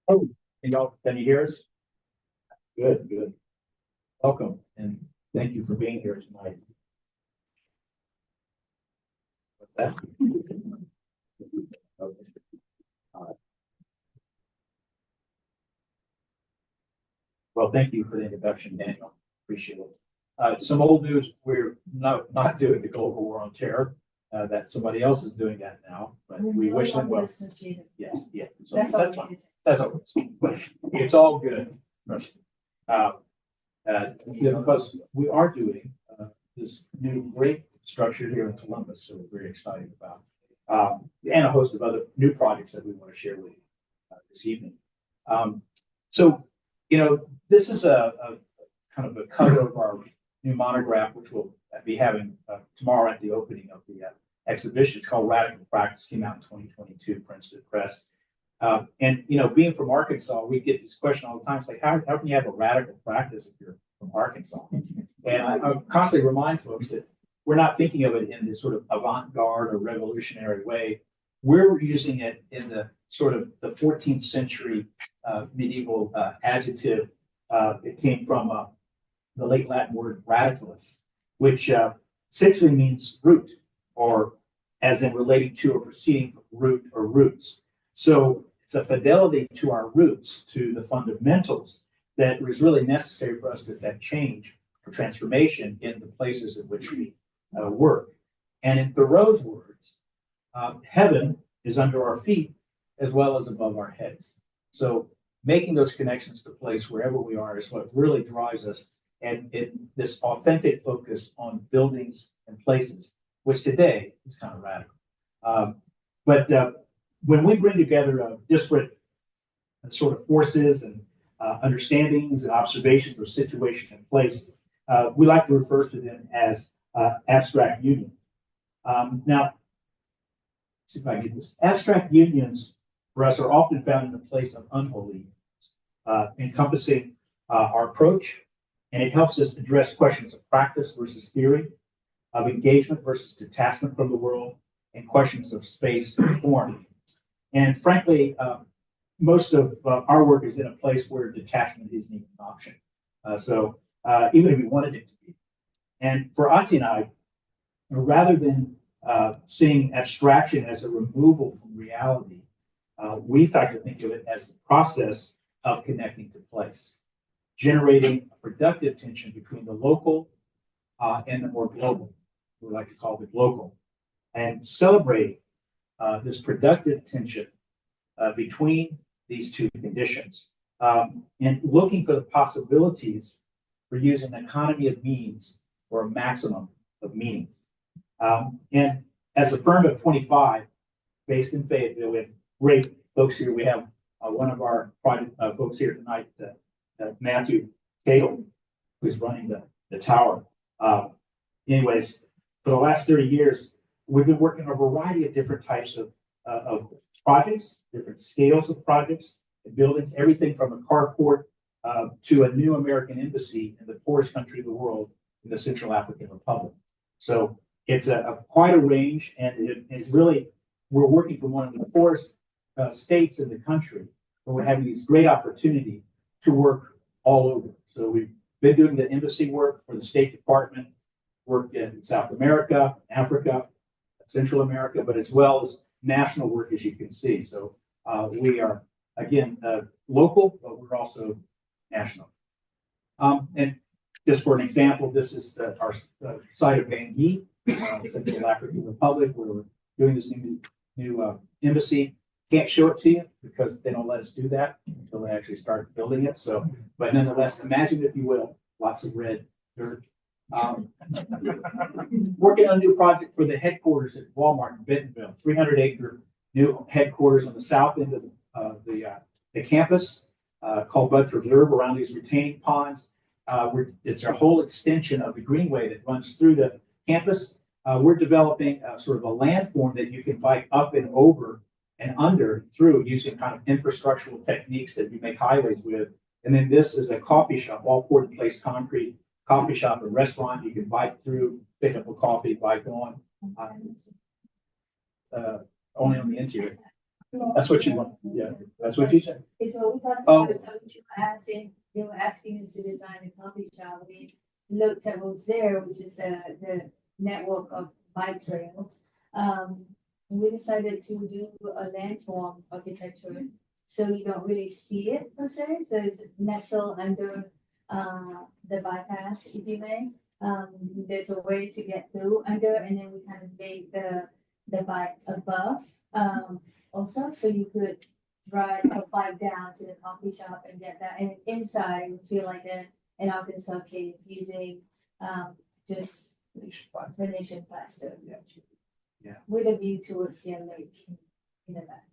Oh, can you hear us? Good, good. Welcome and thank you for being here tonight. What's that? Okay. All right. Well, thank you for the introduction, Daniel. Appreciate it. Some old news, we're not doing the global war on terror. That somebody else is doing that now, but we wish them well. Yes, yeah. So That's all fine. it is. That's all. But it's all good. Uh, because we are doing this new great structure here in Columbus, so we're very excited about, and a host of other new projects that we want to share with you this evening. So, this is a kind of a cover of our new monograph, which we'll be having tomorrow at the opening of the exhibition. It's called Radical Practice, came out in 2022, Princeton Press. And being from Arkansas, we get this question all the time. It's like, how can you have a radical practice if you're from Arkansas? And I constantly remind folks that we're not thinking of it in this sort of avant-garde or revolutionary way. We're using it in the sort of the 14th century medieval adjective. It came from the late Latin word radicalus, which essentially means root, or as in relating to or proceeding from root or roots. So it's a fidelity to our roots, to the fundamentals, that was really necessary for us to effect change or transformation in the places in which we work. And in Thoreau's words, heaven is under our feet as well as above our heads. So making those connections to place wherever we are is what really drives us, and this authentic focus on buildings and places, which today is kind of radical. But when we bring together disparate sort of forces and understandings and observations of situation and place, we like to refer to them as abstract union. Now, let's see if I get this. Abstract unions for us are often found in the place of unholy unions, encompassing our approach, and it helps us address questions of practice versus theory, of engagement versus detachment from the world, and questions of space and form. And frankly, most of our work is in a place where detachment isn't even an option. So even if we wanted it to be. And for Ati and I, rather than seeing abstraction as a removal from reality, we like to think of it as the process of connecting to place, generating a productive tension between the local and the more global. We like to call it local, and celebrating this productive tension between these two conditions, and looking for the possibilities for using an economy of means or a maximum of meaning. And as a firm of 25, based in Fayetteville, we have great folks here. We have one of our project folks here tonight, Matthew Cato, who's running the tower. Anyways, for the last 30 years, we've been working on a variety of different types of projects, different scales of projects and buildings, everything from a carport to a new American embassy in the poorest country of the world, in the Central African Republic. So it's quite a range, and it really, we're working from one of the poorest states in the country, where we're having this great opportunity to work all over. So we've been doing the embassy work for the State Department, work in South America, Africa, Central America, but as well as national work, as you can see. So we are, again, local, but we're also national. And just for an example, this is our site of Bangui, Central African Republic, where we're doing this new embassy. Can't show it to you because they don't let us do that until they actually start building it. So, but nonetheless, imagine, if you will, lots of red dirt. Working on a new project for the headquarters at Walmart in Bentonville, 300-acre new headquarters on the south end of the campus, called Bud Preserve, around these retaining ponds. It's a whole extension of the greenway that runs through the campus. We're developing sort of a landform that you can bike up and over and under through, using kind of infrastructural techniques that you make highways with. And then this is a coffee shop, all poured in place concrete coffee shop and restaurant. You can bike through, pick up a coffee, bike on. Only on the interior. That's what you want. Yeah, that's what you said. It's what we talked Oh. about, so you were asking, they were asking us to design a coffee shop. We looked at what's there, which is the network of bike trails. We decided to do a landform architecture, so you don't really see it per se, so it's nestled under the bypass, if you may. There's a way to get through under, and then we kind of made the bike above, also, so you could ride a bike down to the coffee shop and get that, and inside you feel like an Arkansas cave using just Venetian plaster. Yeah. With a view towards the lake in the back.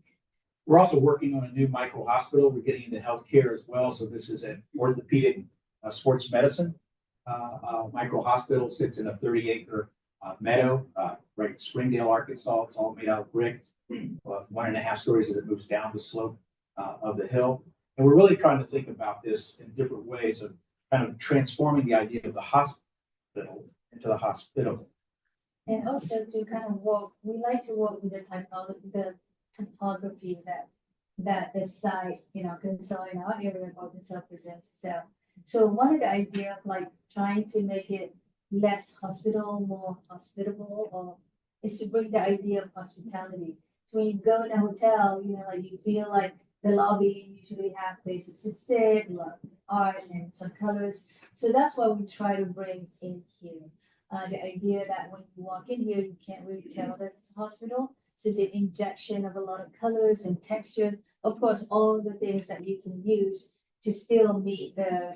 We're also working on a new micro hospital. We're getting into healthcare as well. So this is an orthopedic sports medicine. Micro hospital sits in a 30-acre meadow, right in Springdale, Arkansas. It's all made out of brick, 1.5 stories as it moves down the slope of the hill. And we're really trying to think about this in different ways of kind of transforming the idea of the hospital into the hospital. And also to kind of we like to work with the topography that the site, in our area of Arkansas presents itself. So one of the idea of like trying to make it less hospital, more hospitable, or is to bring the idea of hospitality. So when you go in a hotel, like you feel like the lobby usually have places to sit, a lot of art and some colors. So that's what we try to bring in here. The idea that when you walk in here, you can't really tell that it's a hospital. So the injection of a lot of colors and textures, of course, all the things that you can use to still meet the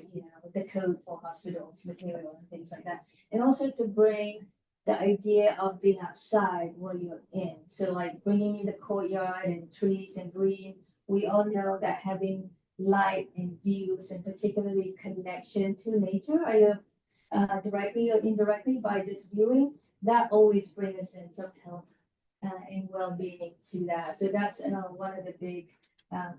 code for hospitals, material and things like that. And also to bring the idea of being outside while you're in. So like bringing in the courtyard and trees and green. We all know that having light and views and particularly connection to nature, either directly or indirectly by just viewing, that always brings a sense of health and well-being to that. So that's one of the big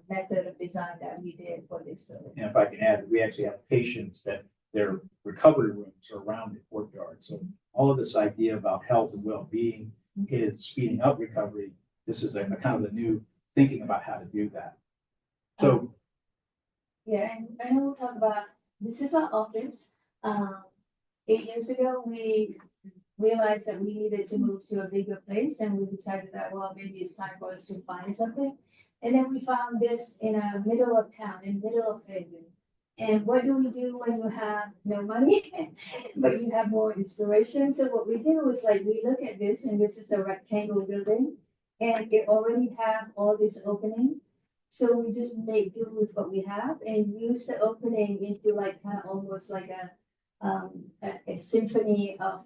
method of design that we did for this building. And if I can add, we actually have patients that their recovery rooms are around the courtyard. So all of this idea about health and well-being is speeding up recovery. This is a kind of a new thinking about how to do that. So yeah, and we'll talk about, this is our office. 8 years ago, we realized that we needed to move to a bigger place, and we decided that, well, maybe it's time for us to find something. And then we found this in the middle of town, in the middle of Fayetteville. And what do we do when you have no money, but you have more inspiration? So what we do is like, we look at this, and this is a rectangle building, and it already have all this opening. So we just make do with what we have and use the opening into like kind of almost like a symphony of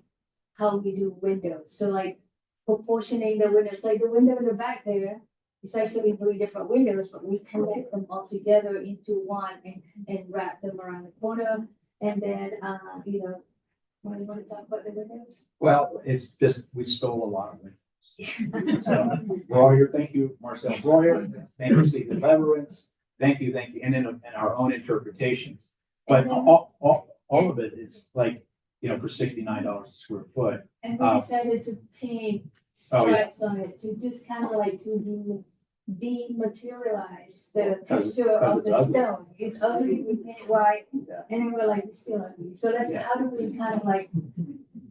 how we do windows. So like proportioning the windows, like the window in the back there, it's actually 3 different windows, but we connect them all together into one and wrap them around the corner. And then, what do you want to talk about the windows? well, it's just, we stole a lot of windows. So Royer, thank you, Marcel Royer, thank you, Stephen Leverance, thank you, and then and our own interpretations. But all of it is like, for $69 a square foot. And we decided to paint stripes on it to just kind of like to dematerialize the texture of the stone. It's ugly, we paint white, and then we're like, it's still ugly. So that's how do we kind of like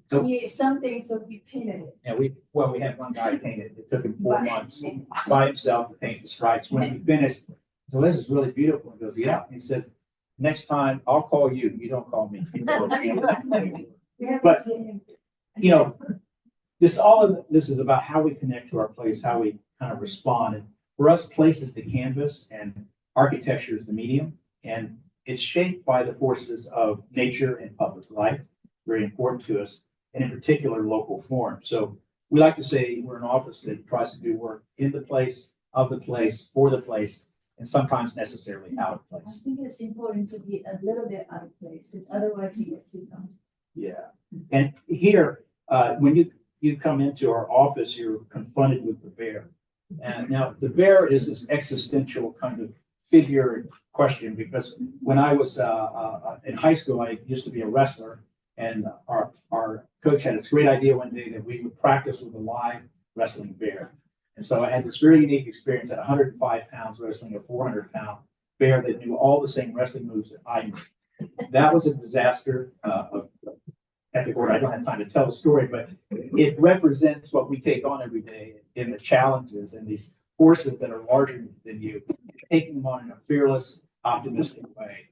create something, so we painted it. And we had one guy paint it. It took him 4 months by himself to paint the stripes. When he finished, so this is really beautiful. He goes, yeah. He said, next time I'll call you. You don't call me. But this is about how we connect to our place, how we kind of respond. And for us, place is the canvas and architecture is the medium. And it's shaped by the forces of nature and public life, very important to us, and in particular, local form. So we like to say we're an office that tries to do work in the place, of the place, for the place, and sometimes necessarily out of place. I think it's important to be a little bit out of place, because otherwise you get too comfortable. Yeah. And here, when you come into our office, you're confronted with the bear. And now the bear is this existential kind of figure and question, because when I was in high school, I used to be a wrestler, and our coach had this great idea one day that we would practice with a live wrestling bear. And so I had this very unique experience at 105 pounds wrestling a 400-pound bear that knew all the same wrestling moves that I knew. That was a disaster of epic order. I don't have time to tell the story, but it represents what we take on every day in the challenges and these forces that are larger than you, taking them on in a fearless, optimistic way,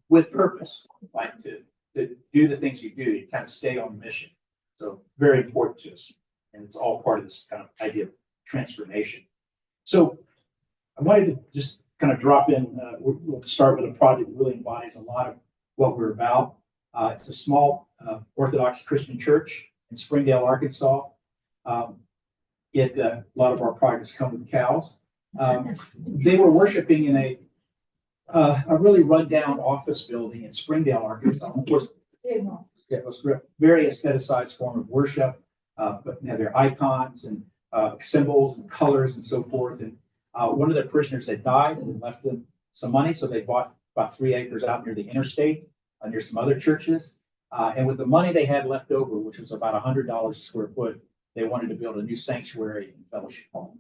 with purpose, like to do the things you do, to kind of stay on mission. So very important to us, and it's all part of this kind of idea of transformation. So I wanted to just kind of drop in. We'll start with a project that really embodies a lot of what we're about. It's a small Orthodox Christian church in Springdale, Arkansas. A lot of our projects come with cows. They were worshiping in a really rundown office building in Springdale, Arkansas. Of course, it was a very aestheticized form of worship, but had their icons and symbols and colors and so forth. And one of the parishioners had died and left them some money, so they bought about 3 acres out near the interstate, near some other churches. And with the money they had left over, which was about $100 a square foot, they wanted to build a new sanctuary and fellowship hall.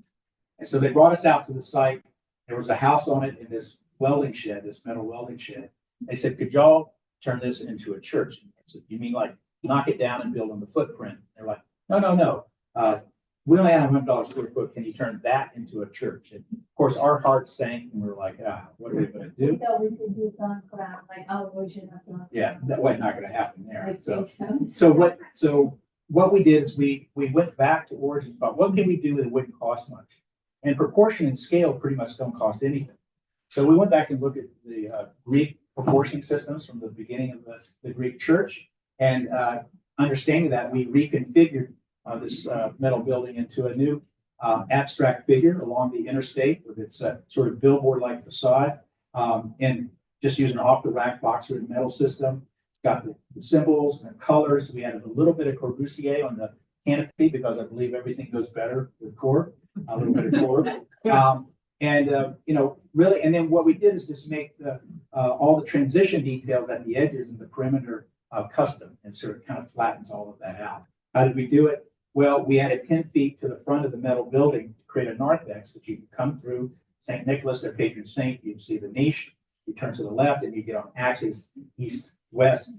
And so they brought us out to the site. There was a house on it in this welding shed, this metal welding shed. They said, could y'all turn this into a church? I said, you mean like knock it down and build on the footprint? They're like, no. We only have $100 square foot. Can you turn that into a church? And of course, our hearts sank, and we were like, what are we going to do? We thought we could do on ground, like our version of the. Yeah, that was not going to happen there. Like So what we did is we went back to origins about what can we do that wouldn't cost much, and proportion and scale pretty much don't cost anything. So we went back and looked at the Greek proportioning systems from the beginning of the Greek church, and understanding that, we reconfigured this metal building into a new abstract figure along the interstate with its sort of billboard-like facade, and just using an off-the-rack box-rid metal system. It's got the symbols and the colors. We added a little bit of Corbusier on the canopy because I believe everything goes better with core, a little bit of core. Really, and then what we did is just make all the transition details at the edges and the perimeter custom, and sort of kind of flattens all of that out. How did we do it? Well, we added 10 feet to the front of the metal building to create a narthex that you can come through. St. Nicholas, their patron saint, you see the niche, you turn to the left and you get on axis east-west,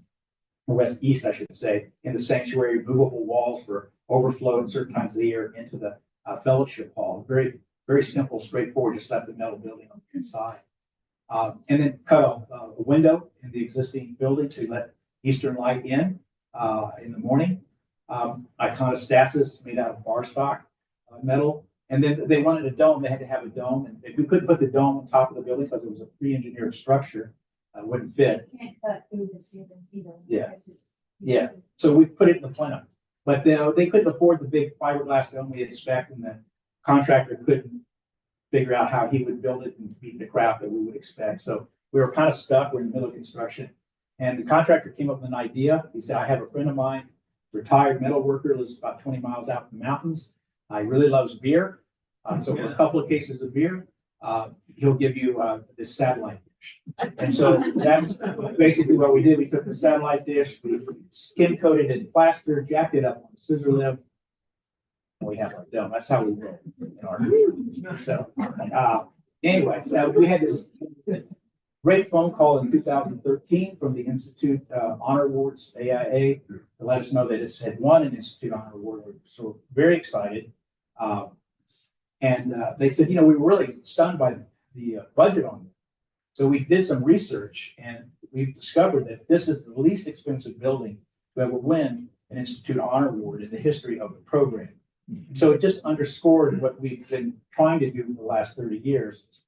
or west-east, I should say, in the sanctuary, movable walls for overflow at certain times of the year into the fellowship hall. Very, very simple, straightforward, just left the metal building on the inside. And then cut a window in the existing building to let Eastern light in the morning. Iconostasis made out of bar stock metal. And then they wanted a dome. They had to have a dome. And we couldn't put the dome on top of the building because it was a pre-engineered structure. It wouldn't fit. You can't cut through the ceiling either. Yeah. So we put it in the plenum. But they couldn't afford the big fiberglass dome we expect, and the contractor couldn't figure out how he would build it and meet the craft that we would expect. So we were kind of stuck. We're in the middle of construction. And the contractor came up with an idea. He said, I have a friend of mine, retired metal worker, lives about 20 miles out in the mountains. He really loves beer. So for a couple of cases of beer, he'll give you this satellite dish. And so that's basically what we did. We took the satellite dish, we skin coated it in plaster, jacked it up on a scissor lift, and we have our dome. That's how we roll in our so anyways, we had this great phone call in 2013 from the Institute Honor Awards, AIA, to let us know that it had won an Institute Honor Award. So we're very excited. And they said, we were really stunned by the budget on it. So we did some research, and we've discovered that this is the least expensive building to ever win an Institute Honor Award in the history of the program. So it just underscored what we've been trying to do for the last 30 years,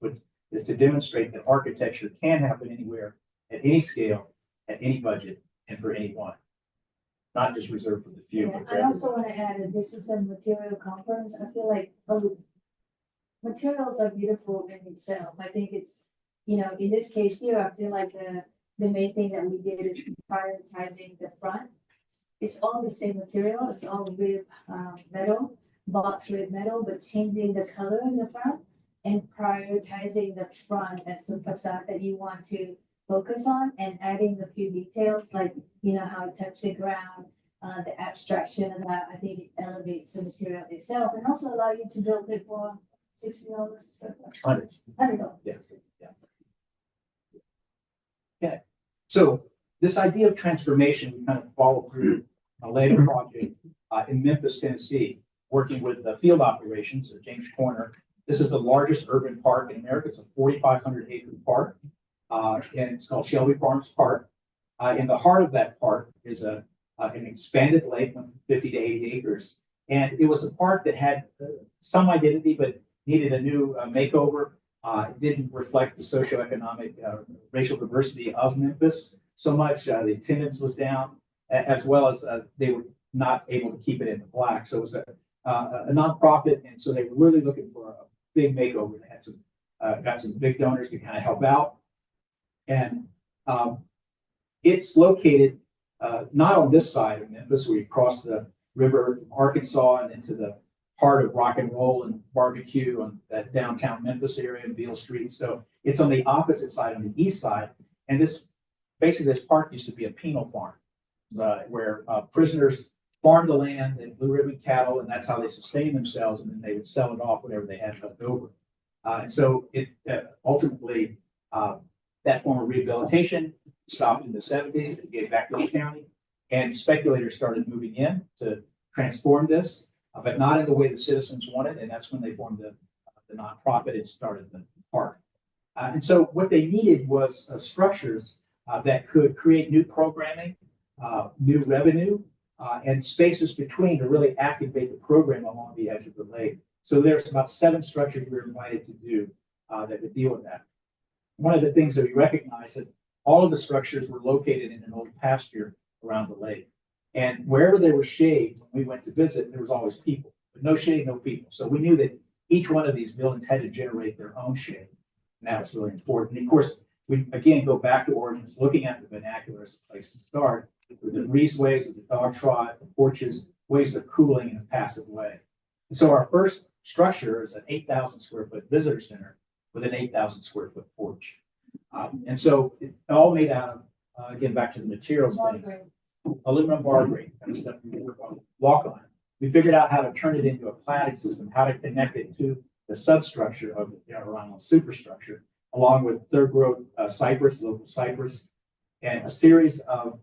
is to demonstrate that architecture can happen anywhere, at any scale, at any budget, and for anyone. Not just reserved for the few. Yeah, I also want to add that this is a material conference. I feel like materials are beautiful in itself. I think it's, in this case here, I feel like the main thing that we did is prioritizing the front. It's all the same material. It's all with metal, box with metal, but changing the color in the front and prioritizing the front as the facade that you want to focus on, and adding a few details like, how it touched the ground, the abstraction of that, I think it elevates the material itself and also allow you to build it for $60 a square foot. $100. Yes, yes. Okay, so this idea of transformation, we kind of follow through a later project in Memphis, Tennessee, working with the field operations at James Corner. This is the largest urban park in America. It's a 4,500 acre park, and it's called Shelby Farms Park. In the heart of that park is an expanded lake, 50 to 80 acres. And it was a park that had some identity, but needed a new makeover. It didn't reflect the socioeconomic, racial diversity of Memphis so much. The attendance was down, as well as they were not able to keep it in the black. So it was a nonprofit, and so they were really looking for a big makeover. They had some got some big donors to kind of help out, and it's located not on this side of Memphis, where you cross the river from Arkansas and into the heart of rock and roll and barbecue on that downtown Memphis area and Beale Street. So it's on the opposite side, on the east side. And this park used to be a penal farm, where prisoners farmed the land and blue ribbon cattle, and that's how they sustained themselves. And then they would sell it off whatever they had left over. And so it ultimately that form of rehabilitation stopped in the 70s. It gave back to the county, and speculators started moving in to transform this, but not in the way the citizens wanted. And that's when they formed the nonprofit and started the park. And so what they needed was structures that could create new programming, new revenue, and spaces between to really activate the program along the edge of the lake. So there's about 7 structures we were invited to do that would deal with that. One of the things that we recognized that all of the structures were located in an old pasture around the lake. And wherever there was shade, when we went to visit, there was always people. But no shade, no people. So we knew that each one of these buildings had to generate their own shade. And that was really important. And of course, we again go back to origins, looking at the vernacular as a place to start, with the breezeways, the dog trot, the porches, ways of cooling in a passive way. And so our first structure is an 8,000 square foot visitor center with an 8,000 square foot porch. And so it all made out of, again, back to the materials things, aluminum bar grate kind of stuff we work on, walk on. We figured out how to turn it into a cladding system, how to connect it to the substructure of the Around superstructure, along with third growth cypress, local cypress, and a series of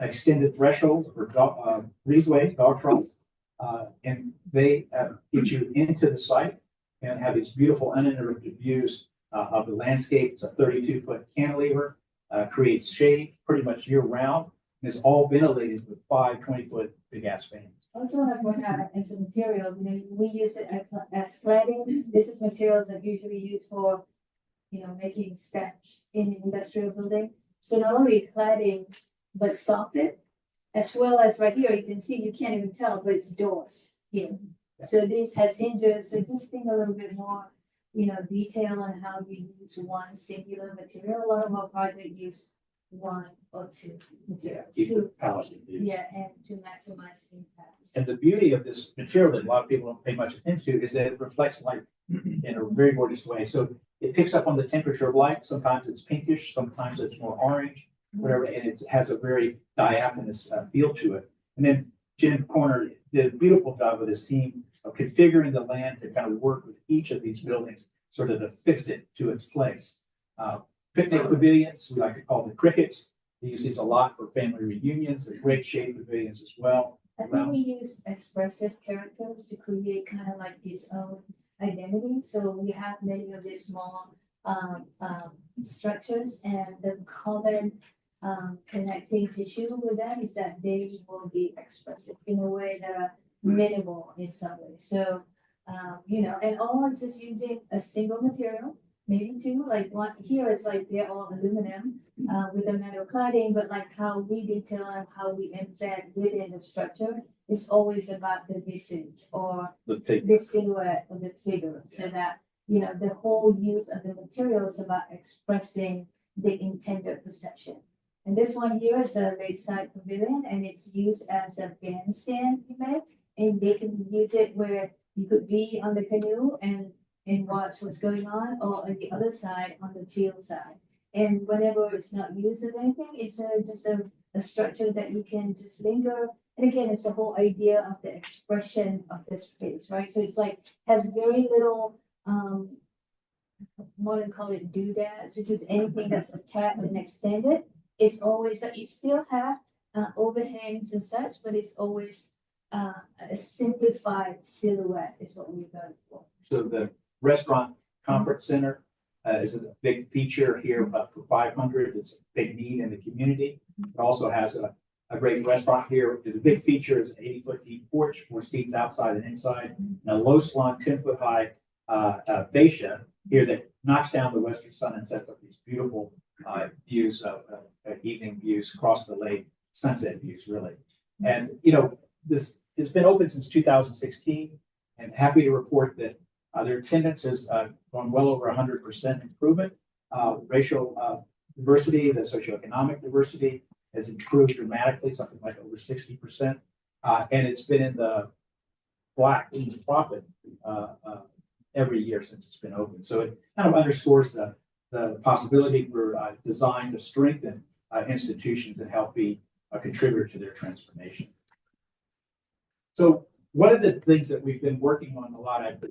extended thresholds or breezeways, dog trots, and they get you into the site and have these beautiful uninterrupted views of the landscape. It's a 32-foot cantilever, creates shade pretty much year round, and it's all ventilated with 5 20-foot big ass fans. I also want to point out as a material, we use it as cladding. This is materials that usually used for, making steps in an industrial building. So not only cladding, but soffit, as well as right here, you can see, you can't even tell, but it's doors here. So this has hinges. So just think a little bit more, detail on how we use one singular material. A lot of our projects use 1 or 2 materials. And to maximize impact. And the beauty of this material that a lot of people don't pay much attention to is that it reflects light in a very gorgeous way. So it picks up on the temperature of light. Sometimes it's pinkish, sometimes it's more orange, whatever, and it has a very diaphanous feel to it. And then Jim Corner did a beautiful job with his team of configuring the land to kind of work with each of these buildings, sort of to fix it to its place. Picnic pavilions, we like to call them crickets. They use these a lot for family reunions. They're great shade pavilions as well. I think we use expressive characters to create kind of like his own identity. So we have many of these small structures, and the common connecting tissue with them is that they will be expressive in a way that are minimal in some way. So, and all is just using a single material, maybe 2, like one here, it's like they're all aluminum with a metal cladding, but like how we detail and how we embed within the structure is always about the visage or the silhouette of the figure. So that, the whole use of the material is about expressing the intended perception. And this one here is a lakeside pavilion, and it's used as a bandstand event, and they can use it where you could be on the canoe and watch what's going on, or on the other side, on the field side. And whenever it's not used as anything, it's just a structure that you can just linger And again, it's the whole idea of the expression of the space, right? So it's like, has very little, modern call it doodads, which is anything that's attached and extended. It's always, you still have overhangs and such, but it's always a simplified silhouette is what we're going for. So the restaurant conference center is a big feature here, but for 500, it's a big need in the community. It also has a great restaurant here. The big feature is an 80-foot deep porch, more seats outside and inside, and a low salon 10-foot high fascia here that knocks down the western sun and sets up these beautiful views of evening views across the lake, sunset views, really. And, you know, this has been open since 2016, and happy to report that their attendance has gone well over 100% improvement. Racial diversity, the socioeconomic diversity has improved dramatically, something like over 60%. And it's been in the black in the profit every year since it's been open. So it kind of underscores the possibility for design to strengthen institutions and help be a contributor to their transformation. So one of the things that we've been working on a lot, I've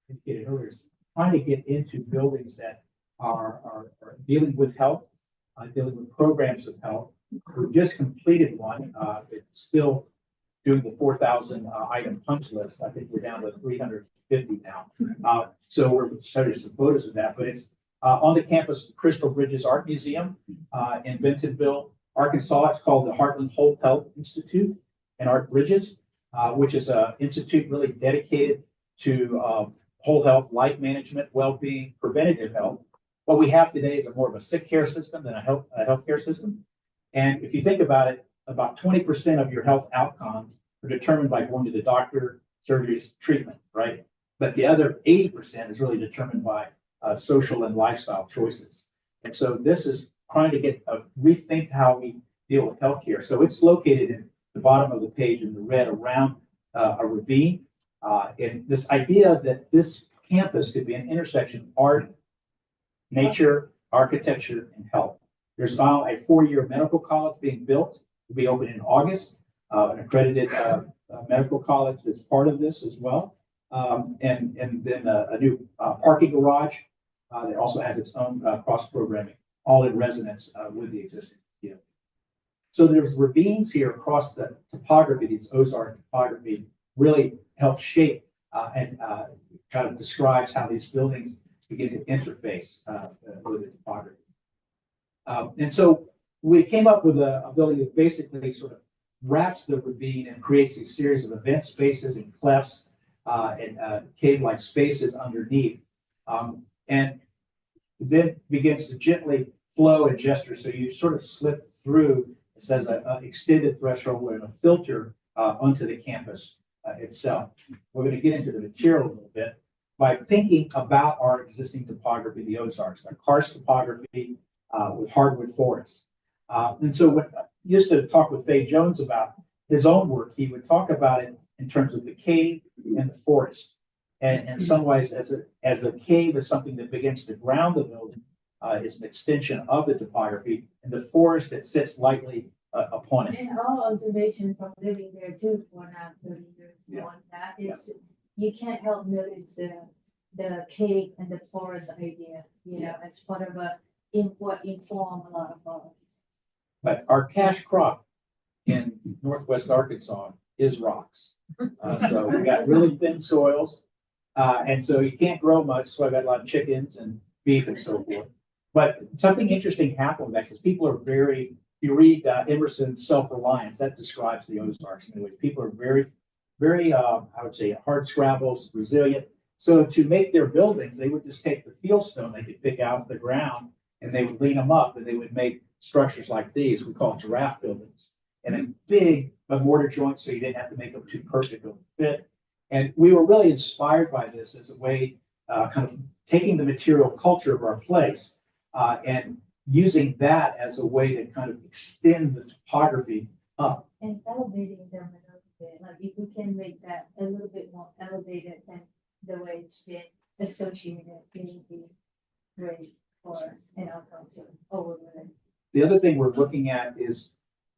indicated earlier, is trying to get into buildings that are dealing with health, dealing with programs of health. We've just completed one. It's still doing the 4,000 item punch list. I think we're down to 350 now. So we're showing some photos of that, but it's on the campus of Crystal Bridges Art Museum in Bentonville, Arkansas. It's called the Heartland Whole Health Institute in Art Bridges, which is an institute really dedicated to whole health, life management, well-being, preventative health. What we have today is more of a sick care system than a healthcare system. And if you think about it, about 20% of your health outcomes are determined by going to the doctor, surgeries, treatment, right? But the other 80% is really determined by social and lifestyle choices. And so this is trying to get rethink how we deal with healthcare. So it's located in the bottom of the page in the red around a ravine. And this idea that this campus could be an intersection of art, nature, architecture, and health. There's now a 4-year medical college being built. It'll be open in August. An accredited medical college is part of this as well. And then a new parking garage that also has its own cross-programming, all in resonance with the existing field. So there's ravines here across the topography. These Ozark topography really helps shape and kind of describes how these buildings begin to interface with the topography. And so we came up with a building that basically sort of wraps the ravine and creates a series of event spaces and clefts and cave-like spaces underneath. And then begins to gently flow and gesture. So you sort of slip through, it says an extended threshold and a filter onto the campus itself. We're going to get into the material a little bit by thinking about our existing topography, the Ozarks, our karst topography with hardwood forests. And so when I used to talk with Fay Jones about his own work, he would talk about it in terms of the cave and the forest. And in some ways, as a cave is something that begins to ground the building, is an extension of the topography, and the forest that sits lightly upon it. And all observation from living there too for now 30 years beyond that is you can't help notice the cave and the forest idea, you know, as part of what inform a lot of our. But our cash crop in Northwest Arkansas is rocks. So we got really thin soils. And so you can't grow much. So I've got a lot of chickens and beef and so forth. But something interesting happened with that because people are very, you read Emerson's Self-Reliance, that describes the Ozarks in a way. People are very, very, I would say, hard scrabbles, resilient. So to make their buildings, they would just take the fieldstone they could pick out of the ground and they would lean them up and they would make structures like these. We call giraffe buildings. And then big mortar joints so you didn't have to make them too perfect of a fit. And we were really inspired by this as a way, kind of taking the material culture of our place and using that as a way to kind of extend the topography up. And elevating them a little bit. Like if we can make that a little bit more elevated than the way it's been associated in the great for us in our culture over there. The other thing we're looking at is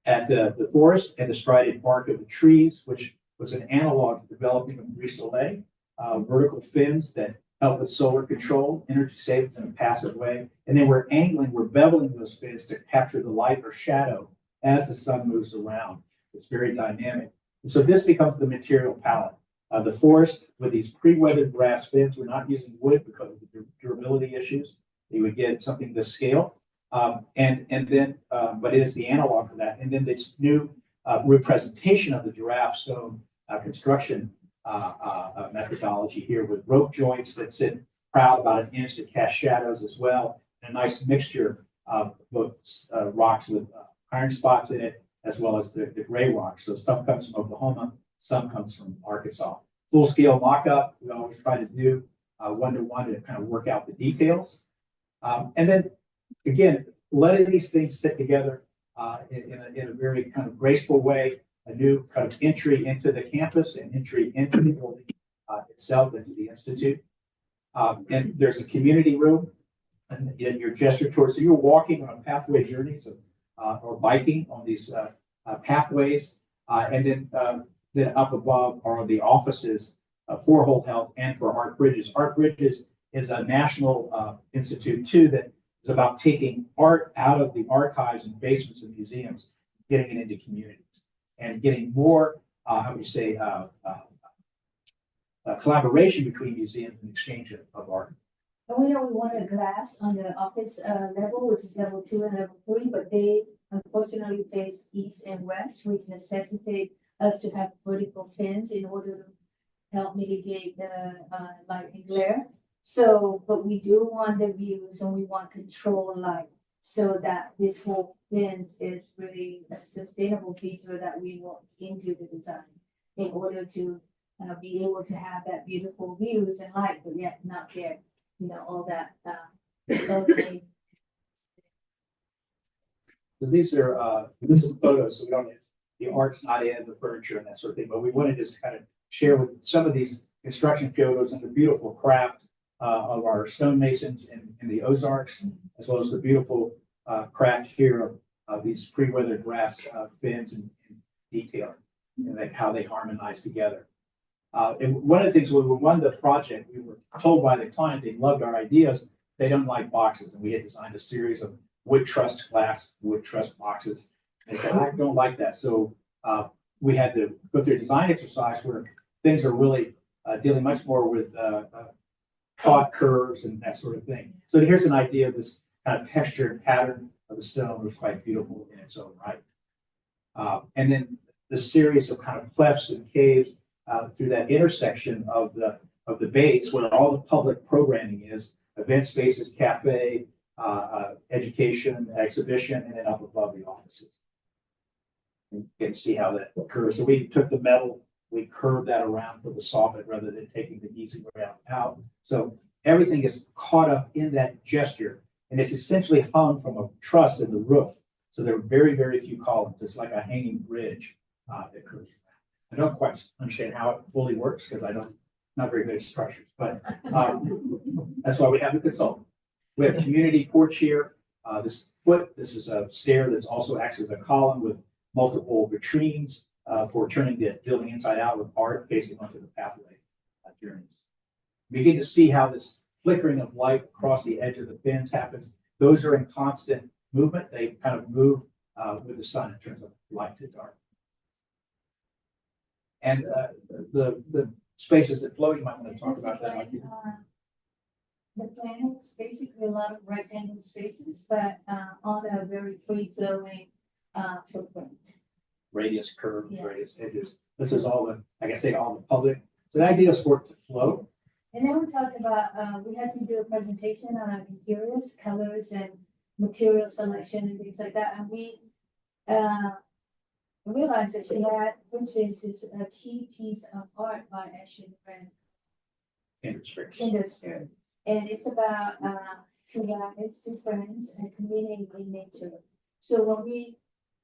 at the forest and the striated bark of the trees, which was an analog to developing of Brise Soleil, vertical fins that help with solar control, energy savings in a passive way. And then we're beveling those fins to capture the light or shadow as the sun moves around. It's very dynamic. And so this becomes the material palette. The forest with these pre-weathered brass fins, we're not using wood because of the durability issues. You would get something to scale. But it is the analog for that. And then this new representation of the giraffe stone construction methodology here with rope joints that sit proud about an inch to cast shadows as well. And a nice mixture of both rocks with iron spots in it, as well as the gray rocks. So some comes from Oklahoma, some comes from Arkansas. Full scale mock-up, we always try to do one-to-one to kind of work out the details. And then again, letting these things sit together in a very kind of graceful way, a new kind of entry into the campus and entry into the building itself, into the Institute. And there's a community room and your gesture towards, so you're walking on a pathway journeys or biking on these pathways. And then up above are the offices for Whole Health and for Art Bridges. Art Bridges is a national institute too that is about taking art out of the archives and basements of museums, getting it into communities, and getting more, collaboration between museums and exchange of art. And we know we wanted glass on the office level, which is level 2 and level 3, but they unfortunately face east and west, which necessitate us to have vertical fins in order to help mitigate the light and glare. So, but we do want the views and we want control light so that this whole fence is really a sustainable feature that we want into the design in order to be able to have that beautiful views and light, but yet not get, all that. So these are photos, so we don't have the art's not in the furniture and that sort of thing, but we wanted to just kind of share with some of these construction photos and the beautiful craft of our stonemasons in the Ozarks, as well as the beautiful craft here of these pre-weathered brass fins and detail, and like how they harmonize together. And one of the things when we won the project, we were told by the client they loved our ideas. They don't like boxes, and we had designed a series of wood truss boxes. They said, I don't like that. So we had to go through a design exercise where things are really dealing much more with taut curves and that sort of thing. So here's an idea of this kind of textured pattern of the stone, which is quite beautiful in its own right. And then the series of kind of clefts and caves through that intersection of the base where all the public programming is, event spaces, cafe, education, exhibition, and then up above the offices. And you can see how that occurs. So we took the metal, we curved that around for the soffit rather than taking the easy way out. So everything is caught up in that gesture, and it's essentially hung from a truss in the roof. So there are very, very few columns. It's like a hanging bridge that curves. I don't quite understand how it fully works because not very good at structures, but that's why we have a consultant. We have a community porch here. This is a stair that's also acts as a column with multiple vitrines for turning the building inside out with art facing onto the pathway journeys. Begin to see how this flickering of light across the edge of the fins happens. Those are in constant movement. They kind of move with the sun in terms of light to dark. And the spaces that flow, you might want to talk about that. The plan is basically a lot of rectangle spaces, but on a very free-flowing footprint. Radius curves, Yes. radius edges. This is all all the public. So the idea is for it to flow. And then we talked about, we had to do a presentation on our interiors, colors and material selection and things like that. And we realized that she had, which is a key piece of art by Ashley Brand. Kindred Spirit. And it's about two guys, two friends, and communing in nature. So when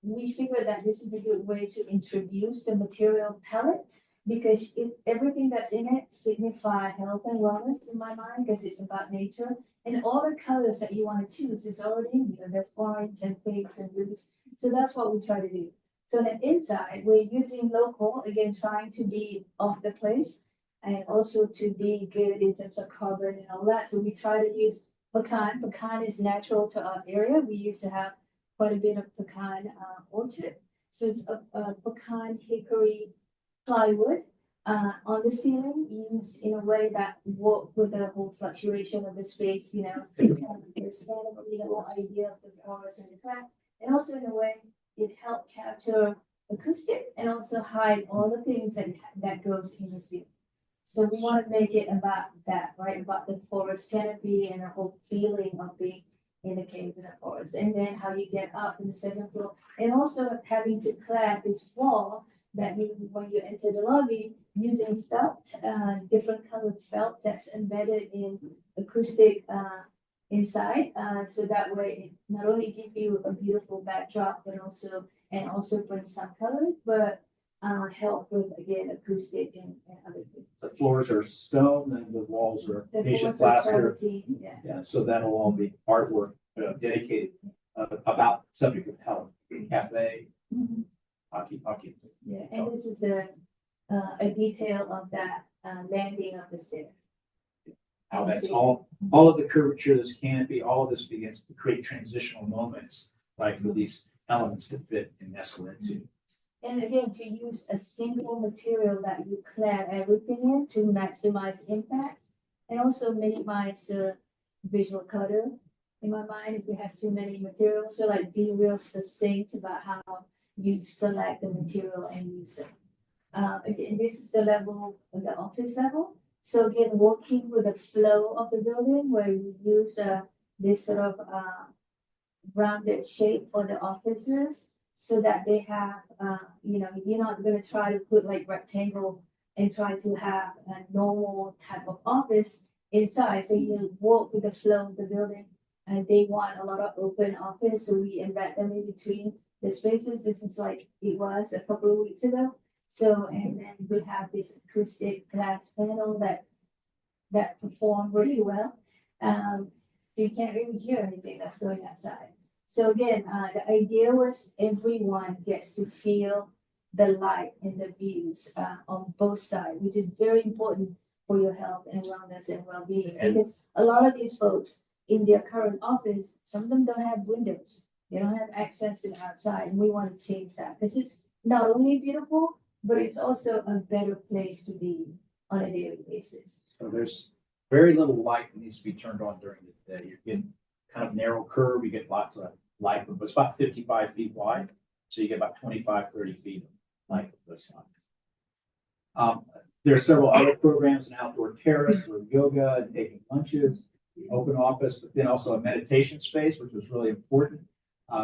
we figured that this is a good way to introduce the material palette, because everything that's in it signify health and wellness in my mind, because it's about nature. And all the colors that you want to choose is already in here. There's orange and pinks and blues. So that's what we try to do. So on the inside, we're using local, again, trying to be off the place and also to be good in terms of carbon and all that. So we try to use pecan. Pecan is natural to our area. We used to have quite a bit of pecan orchard. So it's a pecan hickory plywood on the ceiling used in a way that work with the whole fluctuation of the space, you know, kind of understand the whole idea of the forest and the crack. And also in a way, it helped capture acoustic and also hide all the things that goes in the ceiling. So we want to make it about that, right? About the forest canopy and the whole feeling of being in the cave in the forest. And then how you get up in the second floor. And also having to clad this wall that you, when you enter the lobby, using felt, different colored felt that's embedded in acoustic inside. So that way it not only give you a beautiful backdrop, but also bring some color, but help with, again, acoustic and other things. The floors are stone and the walls are The Asian floors are plaster. travertine, yeah. Yeah, so that'll all be artwork dedicated about subject of health, cafe, Mhm. hockey. Yeah, and this is a detail of that landing of the stair. How that's all of the curvature, this canopy, all of this begins to create transitional moments, like for these elements to fit and nestle into. And again, to use a single material that you clad everything in to maximize impact and also minimize the visual clutter. In my mind, if you have too many materials, so like be real succinct about how you select the material and use it. Again, this is the level of the office level. So again, working with the flow of the building where you use this sort of rounded shape for the offices so that they have, you know, you're not going to try to put like rectangle and try to have a normal type of office inside. So you work with the flow of the building and they want a lot of open office. So we embed them in between the spaces. This is like it was a couple of weeks ago. So, and then we have this acoustic glass panel that performed really well. You can't really hear anything that's going outside. So again, the idea was everyone gets to feel the light and the views on both sides, which is very important for your health and wellness and well-being. Because a lot of these folks in their current office, some of them don't have windows. They don't have access to the outside, and we want to change that because it's not only beautiful, but it's also a better place to be on a daily basis. So there's very little light that needs to be turned on during the day. You're getting kind of narrow curve, you get lots of light, but it's about 55 feet wide. So you get about 25, 30 feet of light from those lines. There are several other programs, an outdoor terrace for yoga and taking lunches, open office, but then also a meditation space, which was really important.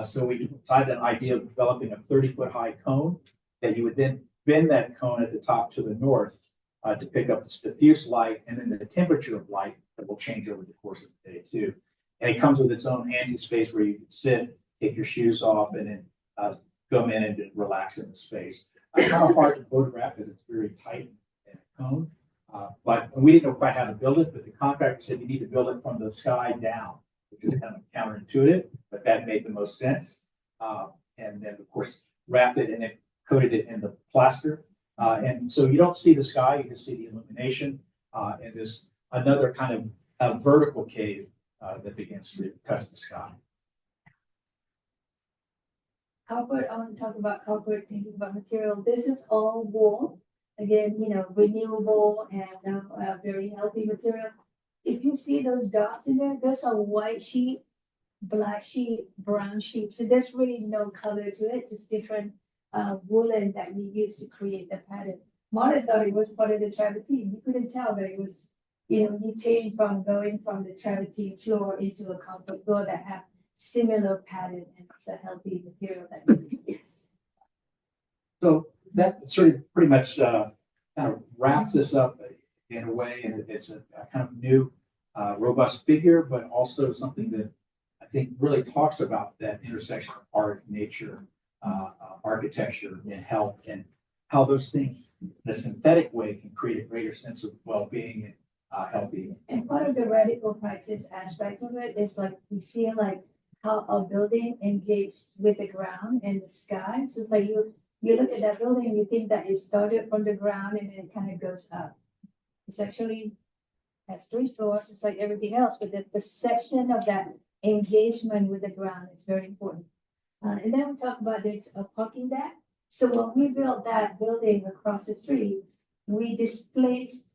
So we decided an idea of developing a 30-foot high cone that you would then bend that cone at the top to the north to pick up the diffuse light and then the temperature of light that will change over the course of the day too. And it comes with its own anti-space where you can sit, take your shoes off, and then go in and relax in the space. It's kind of hard to photograph because it's very tight and cone. But we didn't know quite how to build it, but the contractor said you need to build it from the sky down, which is kind of counterintuitive, but that made the most sense. And then, of course, wrapped it and then coated it in the plaster. And so you don't see the sky, you just see the illumination and this another kind of vertical cave that begins to touch the sky. Carpet, I want to talk about carpet, thinking about material. This is all wool. Again, you know, renewable and very healthy material. If you see those dots in there, there's a white sheet, black sheet, brown sheet. So there's really no color to it, just different woolen that we use to create the pattern. Marta thought it was part of the travertine. You couldn't tell that it was, you know, you change from going from the travertine floor into a carpet floor that have similar pattern and it's a healthy material that we use. So that sort of pretty much kind of wraps this up in a way, and it's a kind of new, robust figure, but also something that I think really talks about that intersection of art, nature, architecture, and health, and how those things, the synthetic way, can create a greater sense of well-being and healthy. And part of the radical practice aspect of it is like we feel like how our building engaged with the ground and the sky. So it's like you look at that building, you think that it started from the ground and then it kind of goes up. It's actually has 3 floors, it's like everything else, but the perception of that engagement with the ground is very important. And then we talk about this parking deck. So when we built that building across the street, we displaced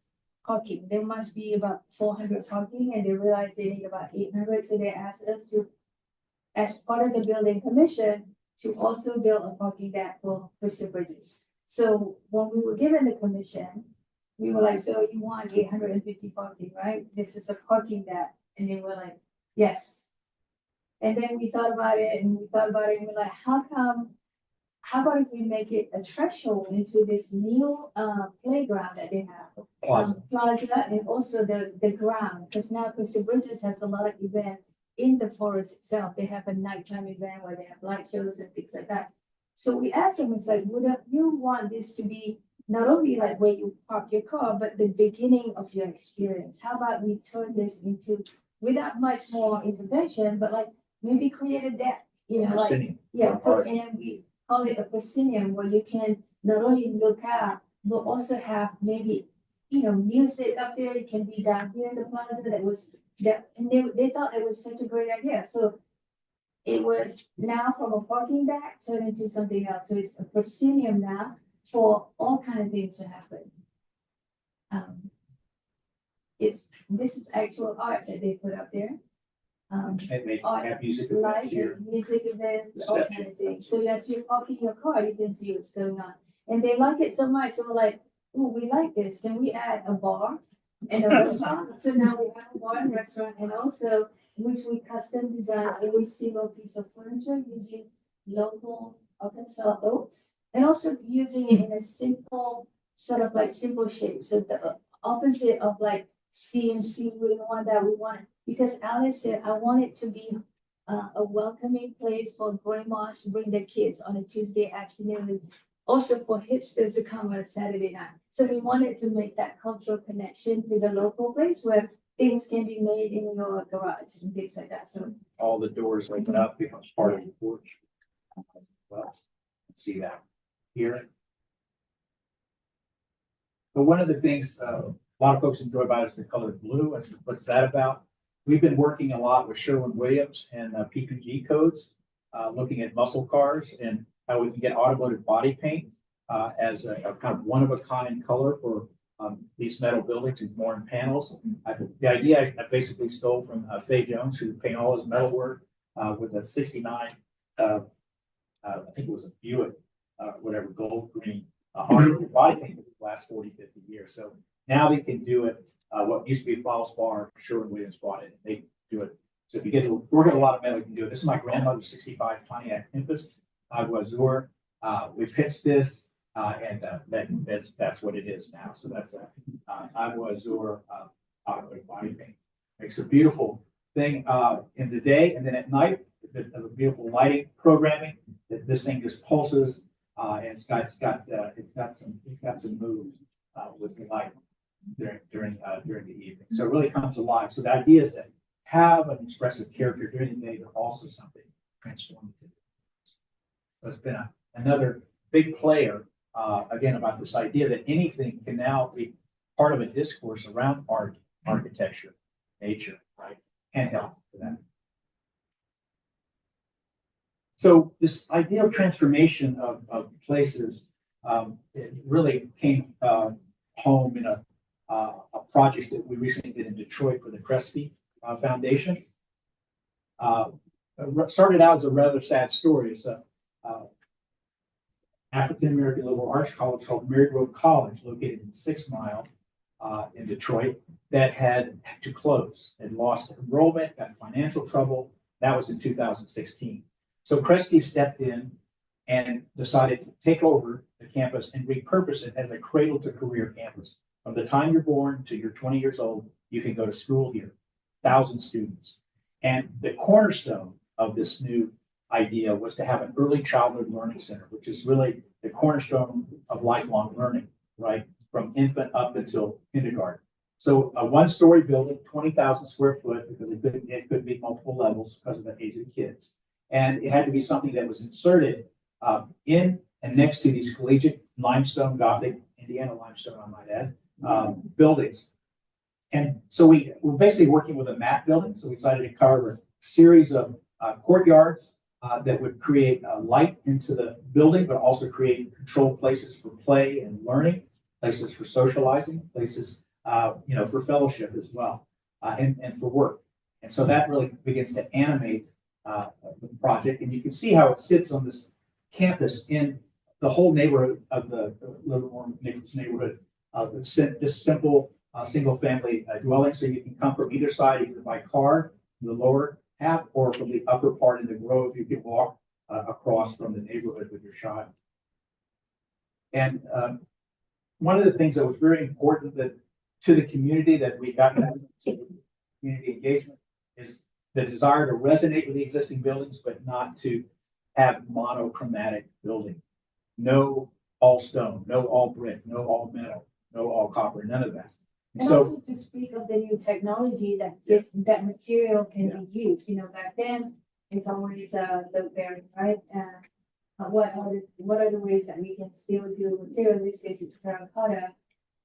parking. There must be about 400 parking, and they realized they need about 800. So they asked us to, as part of the building commission, to also build a parking deck for Crystal Bridges. So when we were given the commission, we were like, so you want 850 parking, right? This is a parking deck. And they were like, yes. And then we thought about it and we thought about it and we're like, how about if we make it a threshold into this new playground that they have? Plaza and also the ground, because now Crystal Bridges has a lot of event in the forest itself. They have a nighttime event where they have light shows and things like that. So we asked them, it's like, would you want this to be not only like where you park your car, but the beginning of your experience? How about we turn this into, without much more intervention, but like maybe create a deck, you know, like, yeah, and then we call it a proscenium where you can not only look out, but also have maybe, you know, music up there. It can be down here in the plaza. And they thought it was such a great idea. So it was now from a parking deck turned into something else. So it's a proscenium now for all kinds of things to happen. This is actual art that they put up there. And they art, have music events light, here. music events, all kind of things. So as you park in your car, you can see what's going on. And they like it so much, so we're like, oh, we like this. Can we add a bar and a restaurant? So now we have a bar and restaurant, and also which we custom design every single piece of furniture using local Arkansas oaks, and also using it in a simple, sort of like simple shape. So the opposite of like CMC, we don't want that. We want, because Alice said, I want it to be a welcoming place for grandmas to bring their kids on a Tuesday afternoon, and also for hipsters to come on a Saturday night. So we wanted to make that cultural connection to the local place where things can be made in your garage and things like that. So all the doors open up, becomes part of the porch. Well, see that here. But one of the things a lot of folks enjoy about it is the color blue. And what's that about? We've been working a lot with Sherwin-Williams and PPG codes, looking at muscle cars and how we can get automotive body paint as a kind of one-of-a-kind color for these metal buildings and more in panels. The idea I basically stole from Fay Jones, who paint all his metal work with a 69, I think it was a Buick, whatever, gold green body paint that lasts 40, 50 years. So now they can do it. What used to be a false bar, Sherwin-Williams bought it. They do it. So if you get to work at a lot of metal, you can do it. This is my grandmother's 65 Pontiac Tempest Agua Azur. We pitched this, and that's what it is now. So that's Agua Azur automotive body paint. Makes a beautiful thing in the day, and then at night, the beautiful lighting programming. This thing just pulses, and it's got some moves with the light during the evening. So it really comes alive. So the idea is to have an expressive character during the day, but also something transformative. So it's been another big player again about this idea that anything can now be part of a discourse around art, architecture, nature, right, and health for that. So this idea of transformation of places, it really came home in a project that we recently did in Detroit for the Kresge Foundation. Started out as a rather sad story. It's a African-American liberal arts college called Mary Grove College, located in 6 Mile in Detroit, that had to close and lost enrollment, got in financial trouble. That was in 2016. So Kresge stepped in and decided to take over the campus and repurpose it as a cradle to career campus. From the time you're born to you're 20 years old, you can go to school here, 1,000 students. And the cornerstone of this new idea was to have an early childhood learning center, which is really the cornerstone of lifelong learning, right? From infant up until kindergarten. So a one-story building, 20,000 square foot, because it could be multiple levels because of the age of the kids. And it had to be something that was inserted in and next to these collegiate limestone, Gothic, Indiana limestone, I might add, buildings. And so we're basically working with a map building. So we decided to carve a series of courtyards that would create light into the building, but also create controlled places for play and learning, places for socializing, places for fellowship as well, and for work. And so that really begins to animate the project. And you can see how it sits on this campus in the whole neighborhood of the Livermore Nichols neighborhood. Just simple single family dwelling. So you can come from either side, either by car, the lower half, or from the upper part in the grove. You can walk across from the neighborhood with your child. And one of the things that was very important to the community that we got community engagement is the desire to resonate with the existing buildings, but not to have monochromatic building. No all stone, no all brick, no all metal, no all copper, none of that. And also to speak of the new technology that material can be used. Back then it's always the very right. What are the ways that we can still do material? In this case, it's terracotta.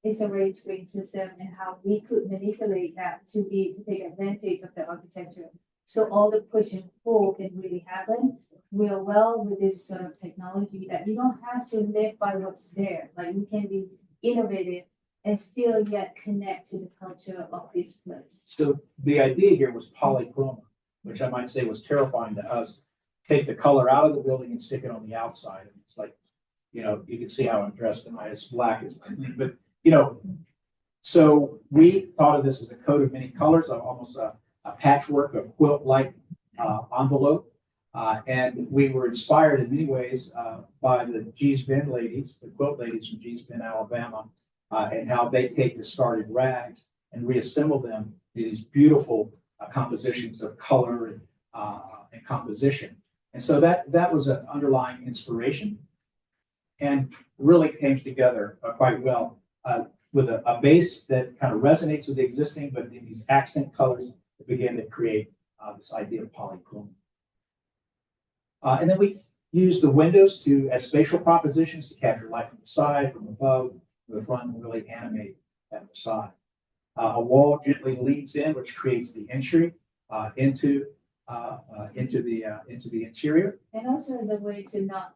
It's a raised grade system, and how we could manipulate that to take advantage of the architecture. So all the push and pull can really happen real well with this sort of technology, that you don't have to live by what's there. Like, you can be innovative and still yet connect to the culture of this place. So the idea here was polychroma, which I might say was terrifying to us. Take the color out of the building and stick it on the outside. And it's like, you can see how I'm dressed tonight. It's black, but so we thought of this as a coat of many colors, almost a patchwork, a quilt-like envelope. And we were inspired in many ways by the Gee's Bend ladies, the quilt ladies from Gee's Bend, Alabama, and how they take discarded rags and reassemble them in these beautiful compositions of color and composition. And so that was an underlying inspiration, and really came together quite well with a base that kind of resonates with the existing, but in these accent colors that begin to create this idea of polychrome. And then we use the windows as spatial propositions to capture light from the side, from above, from the front, and really animate that facade. A wall gently leads in, which creates the entry into the interior. And also as a way to not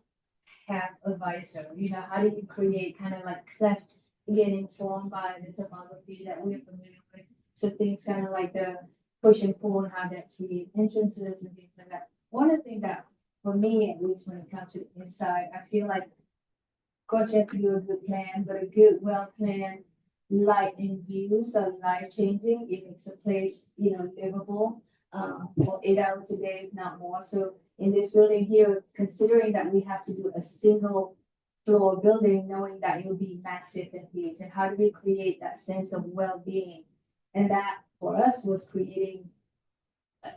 have a visor. How do you create kind of like cleft, again, informed by the topography that we're familiar with? So things kind of like the push and pull and how that create entrances and things like that. One of the things that, for me at least, when it comes to the inside, I feel like, of course, you have to do a good plan, but a good, well-planned light and views are life-changing. It makes a place, livable for 8 hours a day, if not more. So in this building here, considering that we have to do a single floor building, knowing that it will be massive and huge, and how do we create that sense of well-being? And that for us was creating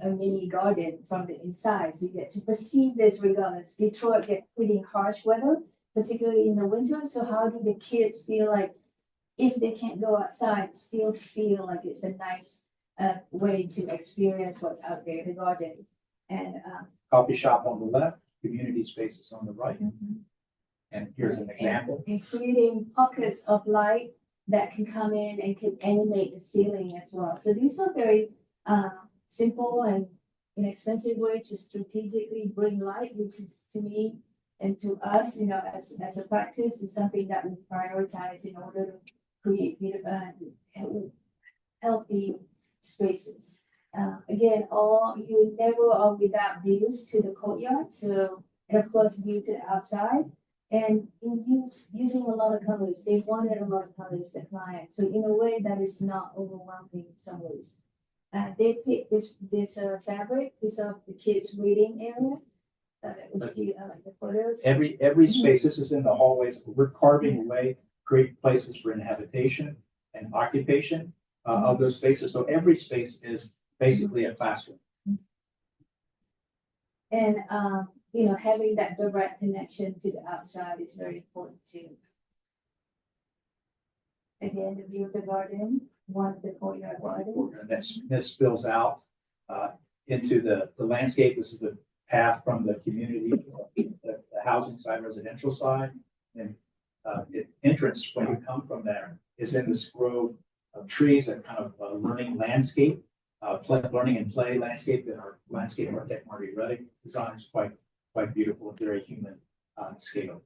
a mini garden from the inside. So you get to perceive this regardless. Detroit get pretty harsh weather, particularly in the winter. So how do the kids feel like, if they can't go outside, still feel like it's a nice way to experience what's out there, the garden? And coffee shop on the left, community spaces on the right. And here's an example. And creating pockets of light that can come in and can animate the ceiling as well. So these are very simple and inexpensive way to strategically bring light, which is, to me and to us, as a practice, is something that we prioritize in order to create healthy spaces. Again, you never are without views to the courtyard. So, and of course, view to the outside. And using a lot of colors, they wanted a lot of colors, the client. So in a way that is not overwhelming in some ways. They picked this fabric. These are the kids' reading area. That was cute. I like the photos. Every space, this is in the hallways. We're carving away, create places for inhabitation and occupation of those spaces. So every space is basically a classroom. And having that direct connection to the outside is very important too. Again, the view of the garden. one of the courtyard garden. And this spills out into the landscape. This is the path from the community, the housing side, residential side. And the entrance, when you come from there, is in this grove of trees and kind of learning landscape, learning and play landscape that our landscape architect Marty Reddick designed. Is quite beautiful and very human scale.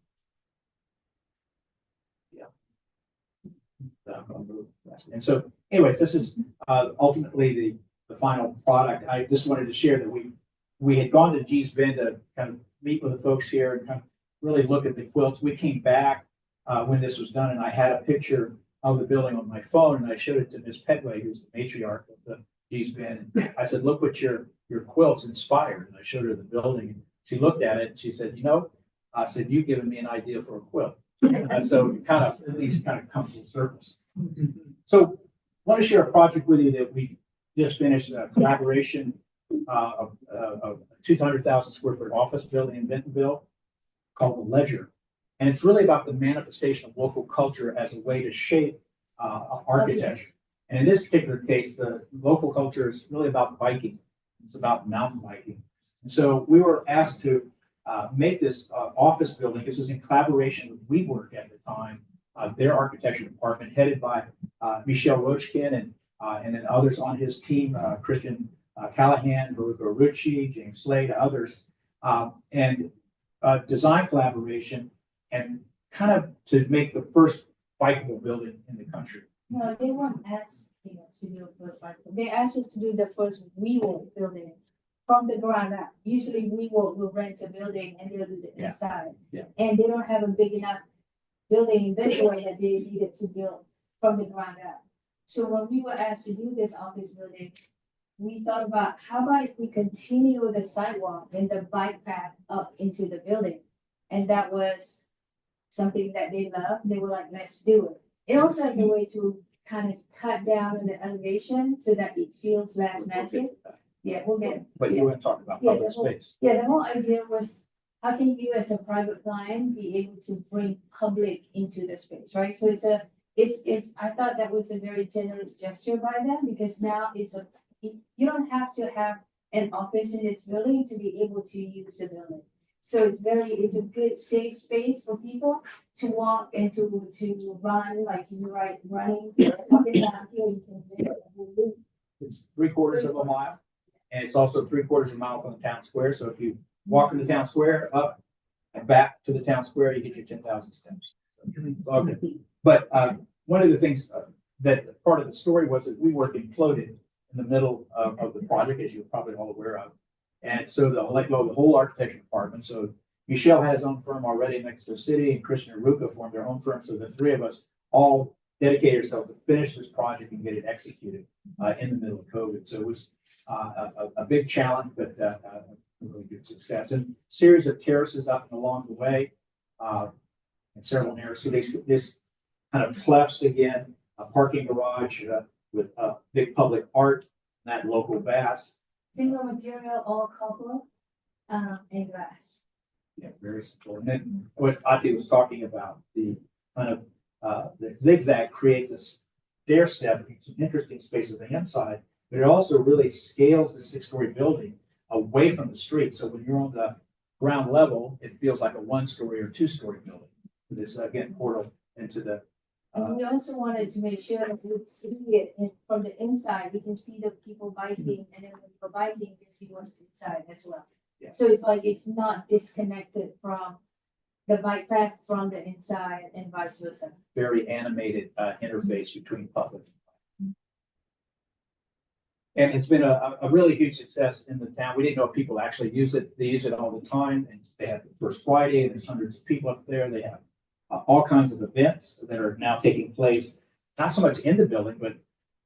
Yeah. And so, anyways, this is ultimately the final product. I just wanted to share that we had gone to G's Bend to kind of meet with the folks here and kind of really look at the quilts. We came back when this was done, and I had a picture of the building on my phone, and I showed it to Ms. Petway, who's the matriarch of the G's Bend. And I said, "Look what your quilts inspired." And I showed her the building, and she looked at it and she said, I said, "You've given me an idea for a quilt." And so it kind of, at least kind of comes full circle. So I want to share a project with you that we just finished, a collaboration of a 200,000 square foot office building in Bentonville called the Ledger. And it's really about the manifestation of local culture as a way to shape architecture. And in this particular case, the local culture is really about biking. It's about mountain biking. And so we were asked to make this office building. This was in collaboration with WeWork at the time, their architecture department, headed by Michelle Roachkin and then others on his team, Christian Callahan, Haruko Rucci, James Slade, others, and design collaboration and kind of to make the first bikeable building in the country. No, they weren't asking us to do the first bikeable. They asked us to do the first WeWork building from the ground up. Usually WeWork will rent a building and they'll do the inside. Yeah. And they don't have a big enough building inventory that they needed to build from the ground up. So when we were asked to do this office building, we thought about how about if we continue the sidewalk and the bike path up into the building. And that was something that they loved. They were like, let's do it. It also has a way to kind of cut down on the elevation so that it feels less massive. Yeah, we'll get it. But you want to talk about public space. The whole idea was how can you as a private client be able to bring public into the space, right? So it's I thought that was a very generous gesture by them because now you don't have to have an office in this building to be able to use the building. So it's a good safe space for people to walk and to run, like running up and down here. You can It's 3/4 of a mile, and it's also 3/4 of a mile from the town square. So if you walk in the town square up and back to the town square, you get your 10,000 steps. So, okay. But one of the things that part of the story was that WeWork imploded in the middle of the project, as you're probably all aware of. And so the whole architecture department. So Michelle had his own firm already in Mexico City, and Christian and Ruka formed their own firm. So the three of us all dedicated ourselves to finish this project and get it executed in the middle of COVID. So it was a big challenge, but a really good success. And series of terraces up and along the way, and several areas. So this kind of clefts again, a parking garage with big public art, that local bass. Single material, all copper and glass. Yeah, very simple. And then what Ati was talking about, the kind of the zigzag creates a stair step, some interesting space at the inside, but it also really scales the 6-story building away from the street. So when you're on the ground level, it feels like a 1-story or 2-story building. This again portal into the. And we also wanted to make sure that we would see it from the inside. We can see the people biking, and then when people biking, you can see what's inside as well. Yeah. So it's like it's not disconnected from the bike path from the inside and vice versa. Very animated interface between public. And it's been a really huge success in the town. We didn't know if people actually use it. They use it all the time. And they have the first Friday, and there's hundreds of people up there. They have all kinds of events that are now taking place, not so much in the building, but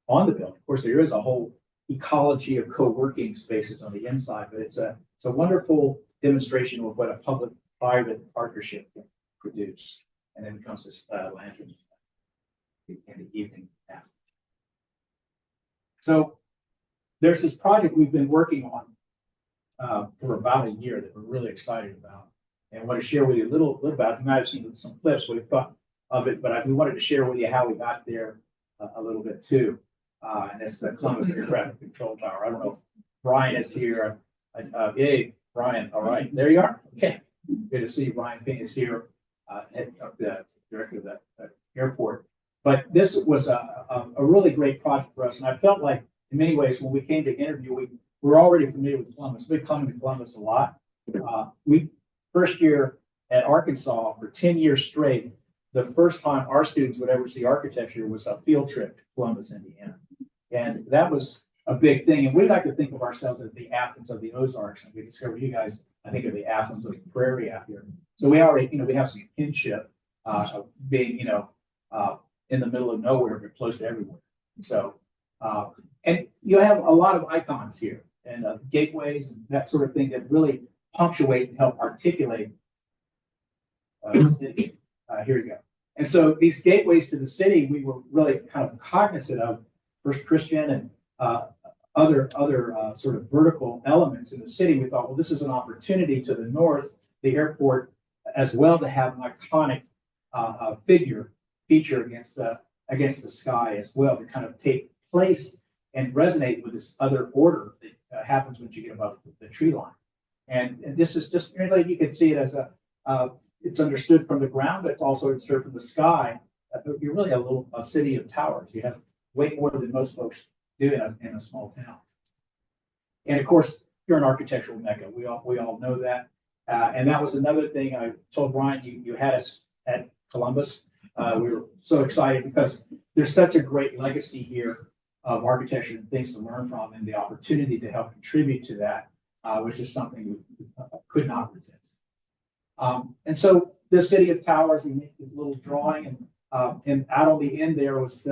on the building. Of course, there is a whole ecology of co-working spaces on the inside, but it's a wonderful demonstration of what a public-private partnership can produce. And then it comes this lantern in the evening. So there's this project we've been working on for about a year that we're really excited about. And I want to share with you a little about it. You might have seen some clips, what we thought of it, but we wanted to share with you how we got there a little bit too. and it's the Columbus Air Traffic Control Tower. I don't know if Brian is here. Yay, Brian. All right, there you are. Okay, good to see you. Brian Payne is here, head of the director of the airport. But this was a really great project for us, and I felt like in many ways when we came to interview, we were already familiar with Columbus. We've come to Columbus a lot. We first year at Arkansas for 10 years straight, the first time our students would ever see architecture was a field trip to Columbus, Indiana. And that was a big thing. And we like to think of ourselves as the Athens of the Ozarks. And we discovered you guys, I think, are the Athens of the prairie out here. So we already, we have some kinship of being, in the middle of nowhere, but close to everywhere. So, and you have a lot of icons here and gateways and that sort of thing that really punctuate and help articulate the city. Here we go. And so these gateways to the city, we were really kind of cognizant of First Christian and other sort of vertical elements in the city. We thought, well, this is an opportunity to the north, the airport, as well, to have an iconic feature against the sky as well, to kind of take place and resonate with this other order that happens once you get above the tree line. And this is just really, you can see it as it's understood from the ground, but it's also understood from the sky. You're really a city of towers. You have way more than most folks do in a small town. And of course, you're an architectural mecca. We all know that. And that was another thing I told Brian, you had us at Columbus. We were so excited because there's such a great legacy here of architecture and things to learn from, and the opportunity to help contribute to that was just something we could not resist. And so the city of towers, we made a little drawing, and out on the end there was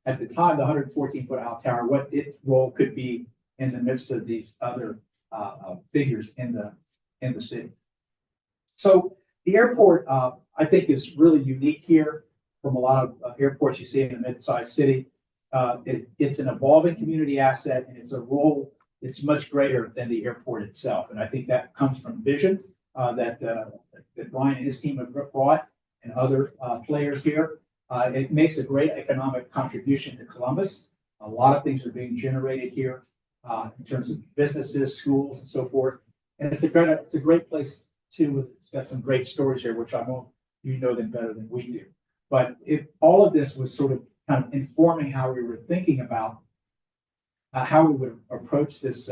at the time the 114-foot high tower, what its role could be in the midst of these other figures in the city. So the airport, I think, is really unique here from a lot of airports you see in a mid-sized city. It's an evolving community asset, and it's a role that's much greater than the airport itself. And I think that comes from vision that Brian and his team have brought, and other players here. It makes a great economic contribution to Columbus. A lot of things are being generated here in terms of businesses, schools, and so forth. And it's a great place too. It's got some great stories here, which I know you know them better than we do. But all of this was sort of kind of informing how we were thinking about how we would approach this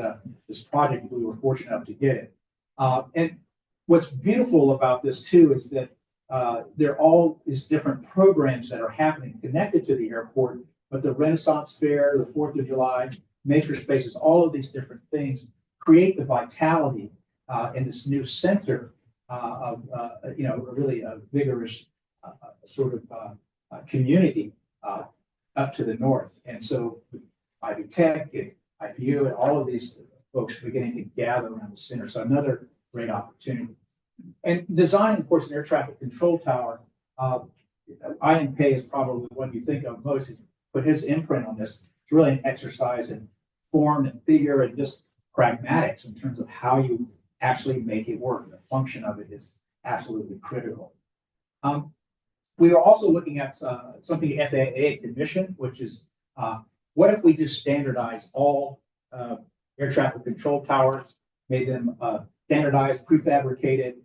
project if we were fortunate enough to get it. And what's beautiful about this too is that there are all these different programs that are happening connected to the airport, but the Renaissance Fair, the 4th of July, maker spaces, all of these different things create the vitality in this new center of really a vigorous sort of community up to the north. And so Ivy Tech and IPU and all of these folks beginning to gather around the center. So another great opportunity. And design, of course, an air traffic control tower. Ian Pei is probably the one you think of most. He's put his imprint on this. It's really an exercise in form and figure and just pragmatics in terms of how you actually make it work. The function of it is absolutely critical. We are also looking at something FAA commissioned, which is what if we just standardize all air traffic control towers, made them standardized, prefabricated,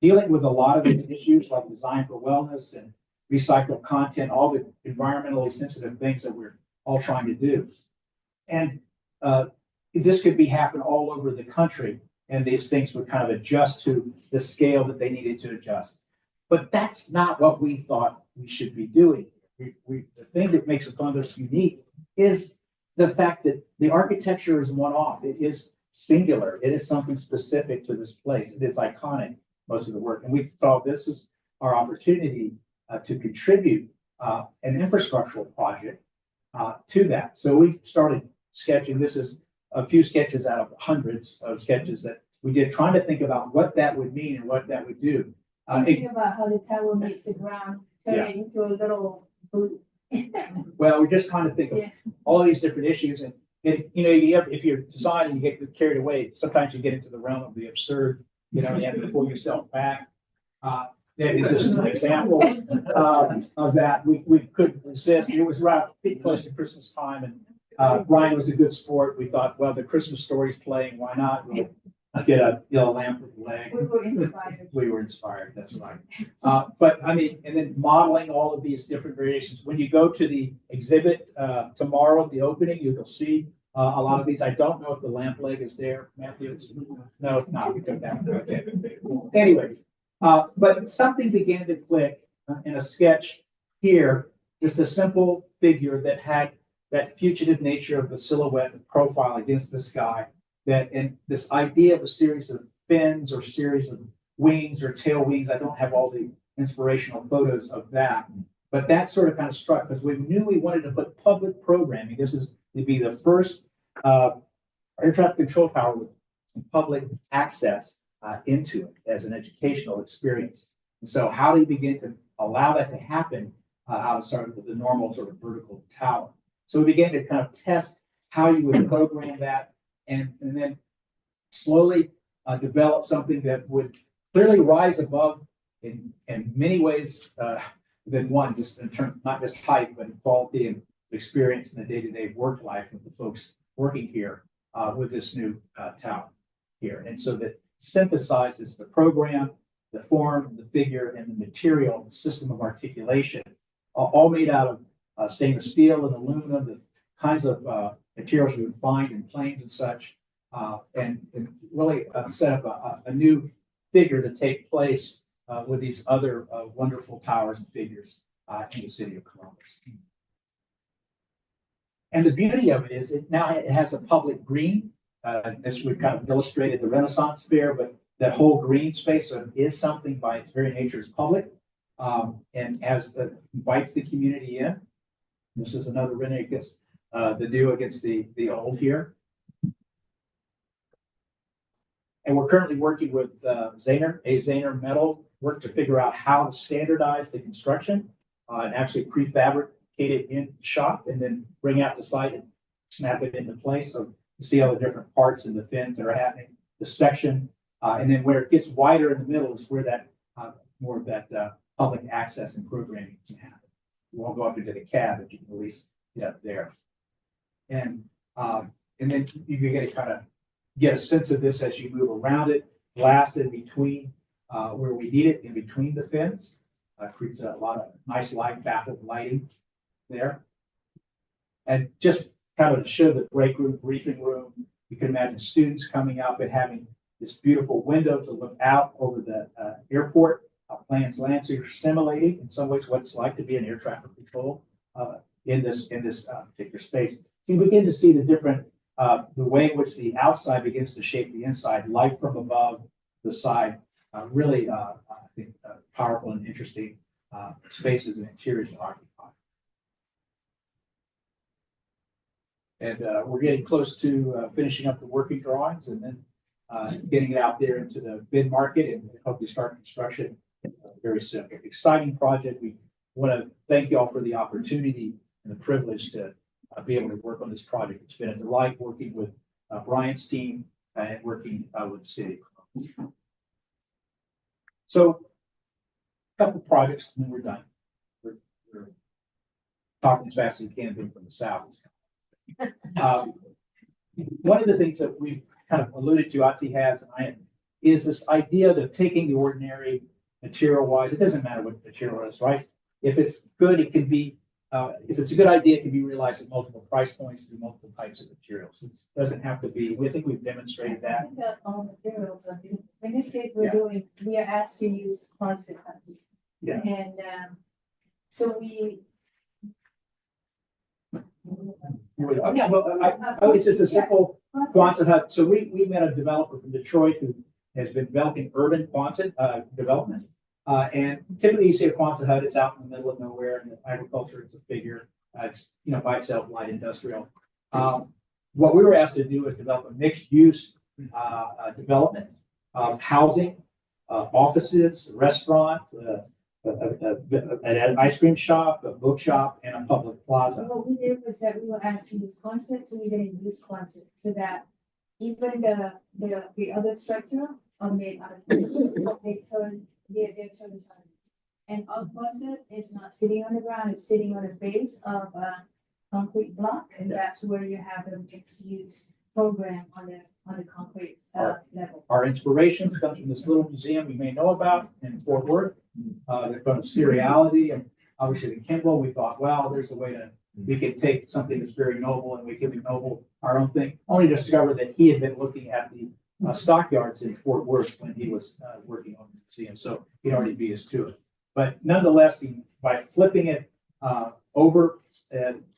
dealing with a lot of the issues like design for wellness and recycled content, all the environmentally sensitive things that we're all trying to do. And this could be happen all over the country, and these things would kind of adjust to the scale that they needed to adjust. But that's not what we thought we should be doing. The thing that makes Columbus unique is the fact that the architecture is one-off. It is singular. It is something specific to this place. It is iconic, most of the work. And we thought this is our opportunity to contribute an infrastructural project to that. So we started sketching. This is a few sketches out of hundreds of sketches that we did, trying to think about what that would mean and what that would do. Think about how the tower makes the ground turn into a little boot. Well, we're just trying to think of all these different issues, and if you're designing, you get carried away. Sometimes you get into the realm of the absurd. You have to pull yourself back. This is an example of that. We couldn't resist. It was around pretty close to Christmas time, and Brian was a good sport. We thought, well, the Christmas story's playing. Why not? We'll get a lamp with a leg. We were inspired. We were inspired. That's right. But I mean, and then modeling all of these different variations. When you go to the exhibit tomorrow at the opening, you'll see a lot of these. I don't know if the lamp leg is there, Matthew. No, it's not. We took that. Okay. Anyway, but something began to click in a sketch here. Just a simple figure that had that fugitive nature of the silhouette and profile against the sky. That and this idea of a series of fins or series of wings or tail wings. I don't have all the inspirational photos of that, but that sort of kind of struck because we knew we wanted to put public programming. This is to be the first air traffic control tower with public access into it as an educational experience. And so how do you begin to allow that to happen outside of the normal sort of vertical tower? So we began to kind of test how you would program that and then slowly develop something that would clearly rise above in many ways than one, just in terms, not just height, but in quality and experience in the day-to-day work life of the folks working here with this new tower here. And so that synthesizes the program, the form, the figure, and the material, the system of articulation, all made out of stainless steel and aluminum, the kinds of materials you would find in planes and such, and really set up a new figure to take place with these other wonderful towers and figures in the city of Columbus. And the beauty of it is it has a public green. This we've kind of illustrated the Renaissance Fair, but that whole green space is something by its very nature is public, and invites the community in. This is another run against the new against the old here. And we're currently working with Zahner Metal work to figure out how to standardize the construction and actually prefabricate it in shop and then bring out the site and snap it into place. So you see all the different parts and the fins that are happening, the section, and then where it gets wider in the middle is where that more of that public access and programming can happen. You won't go up into the cab, but you can at least get up there. And then you begin to kind of get a sense of this as you move around it, glass in between where we need it, in between the fins. Creates a lot of nice light, baffled lighting there. And just kind of to show the break room, briefing room, you can imagine students coming up and having this beautiful window to look out over the airport, planes land. So you're simulating in some ways what it's like to be in air traffic control in this particular space. You begin to see the different, the way in which the outside begins to shape the inside, light from above, the side, really, I think, powerful and interesting spaces and interiors to occupy. And we're getting close to finishing up the working drawings and then getting it out there into the bid market and hopefully start construction very soon. Exciting project. We want to thank you all for the opportunity and the privilege to be able to work on this project. It's been a delight working with Brian's team and working with the city. So a couple of projects and then we're done. We're talking as fast as we can from the south. One of the things that we've kind of alluded to, Ati has, and I am, is this idea of taking the ordinary material-wise. It doesn't matter what the material is, right? If it's good, it can be. If it's a good idea, it can be realized at multiple price points through multiple types of materials. It doesn't have to be. We think we've demonstrated that. I think that all materials are beautiful. In this case, we are asked to use consequence. Yeah. And so we. Yeah, well, it's just a simple Quonset hut. So we met a developer from Detroit who has been developing urban Quonset development. And typically you see a Quonset hut, it's out in the middle of nowhere, and agriculture is a figure. It's by itself light industrial. What we were asked to do is develop a mixed use development of housing, offices, restaurant, an ice cream shop, a bookshop, and a public plaza. What we did was that we were asked to use concepts, so we didn't use concepts, so that even the other structure are made out of concept. They're turned sideways. And our concept is not sitting on the ground; it's sitting on the base of concrete block, and Yeah. that's where you have a mixed use program on the concrete level. Our inspirations come from this little museum you may know about in Fort Worth. They're from seriality, and obviously the Kimball, we thought, well, there's a way to, we could take something that's very noble and we can ennoble our own thing. Only to discover that he had been looking at the stockyards in Fort Worth when he was working on the museum, so he'd already beat us to it. But nonetheless, by flipping it over,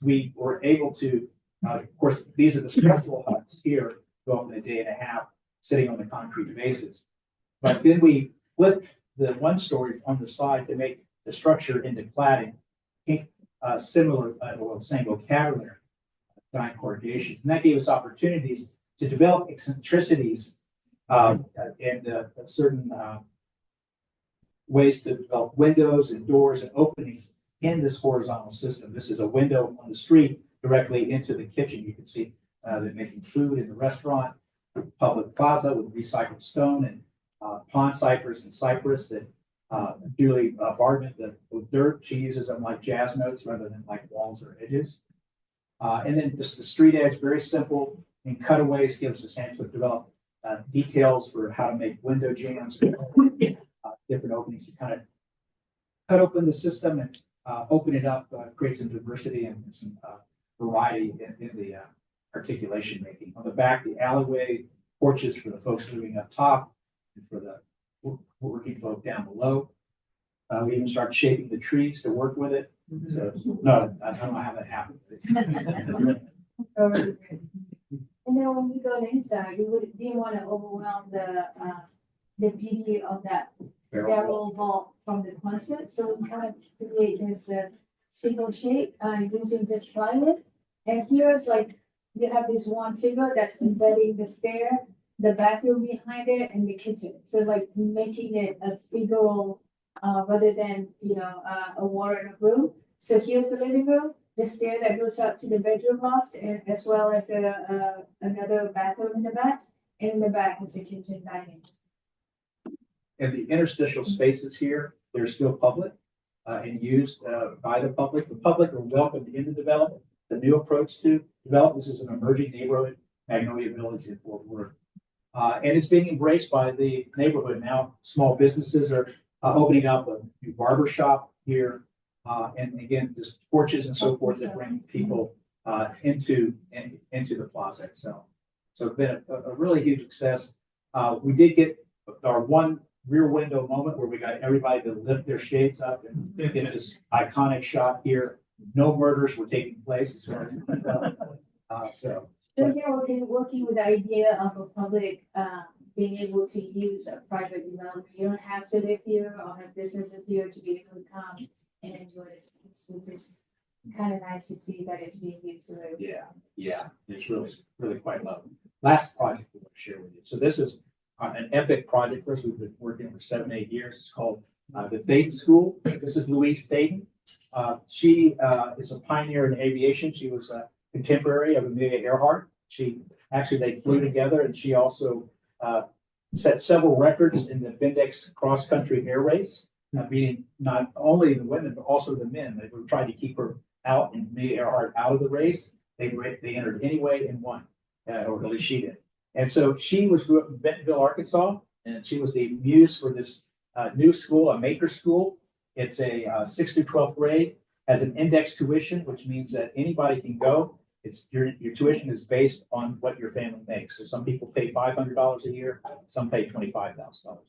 we were able to, of course, these are the structural huts here, go up in a day and a half, sitting on the concrete bases. But then we flipped the one story on the side to make the structure into cladding, similar, same vocabulary, giant corrugations. And that gave us opportunities to develop eccentricities and certain ways to develop windows and doors and openings in this horizontal system. This is a window on the street directly into the kitchen. You can see they're making food in the restaurant, public plaza with recycled stone and pond cypress and cypress that Julie Bardman, with dirt, she uses them like jazz notes rather than like walls or edges. And then just the street edge, very simple, and cutaways gives us a chance to develop details for how to make window jambs, different openings to kind of cut open the system and open it up, create some diversity and some variety in the articulation making. On the back, the alleyway, porches for the folks living up top and for the working folk down below. We even start shaping the trees to work with it. So, no, I don't know how that happened. And then when we go inside, you didn't want to overwhelm the beauty of that barrel vault from the concert. So we kind of create this single shape using just plywood. And here's like, you have this one figure that's embedding the stair, the bathroom behind it, and the kitchen. So like making it a figural rather than, a wall in a room. So here's the living room, the stair that goes up to the bedroom loft, and as well as another bathroom in the back. And in the back is the kitchen dining. And the interstitial spaces here, they're still public and used by the public. The public are welcomed into development. The new approach to develop, this is an emerging neighborhood, Magnolia Village in Fort Worth. And it's being embraced by the neighborhood now. Small businesses are opening up a new barber shop here. And again, just porches and so forth that bring people into the plaza itself. So it's been a really huge success. We did get our one rear window moment where we got everybody to lift their shades up and get this iconic shot here. No murders were taking place. So you're working with the idea of a public being able to use a private development. You don't have to live here or have businesses here to be able to come and enjoy this place, which is kind of nice to see that it's being used to live. Yeah, it's really quite lovely. Last project we want to share with you. So this is an epic project for us. We've been working for 7-8 years. It's called the Thaden School. This is Louise Thaden. She is a pioneer in aviation. She was a contemporary of Amelia Earhart. They flew together, and she also set several records in the Vindex cross country air race, beating not only the women, but also the men. They were trying to keep her out and Amelia Earhart out of the race. They entered anyway and won, or at least she did. And so she grew up in Bentonville, Arkansas, and she was the muse for this new school, a maker school. It's a 6th through 12th grade, has an index tuition, which means that anybody can go. It's your tuition is based on what your family makes. So some people pay $500 a year, some pay $25,000.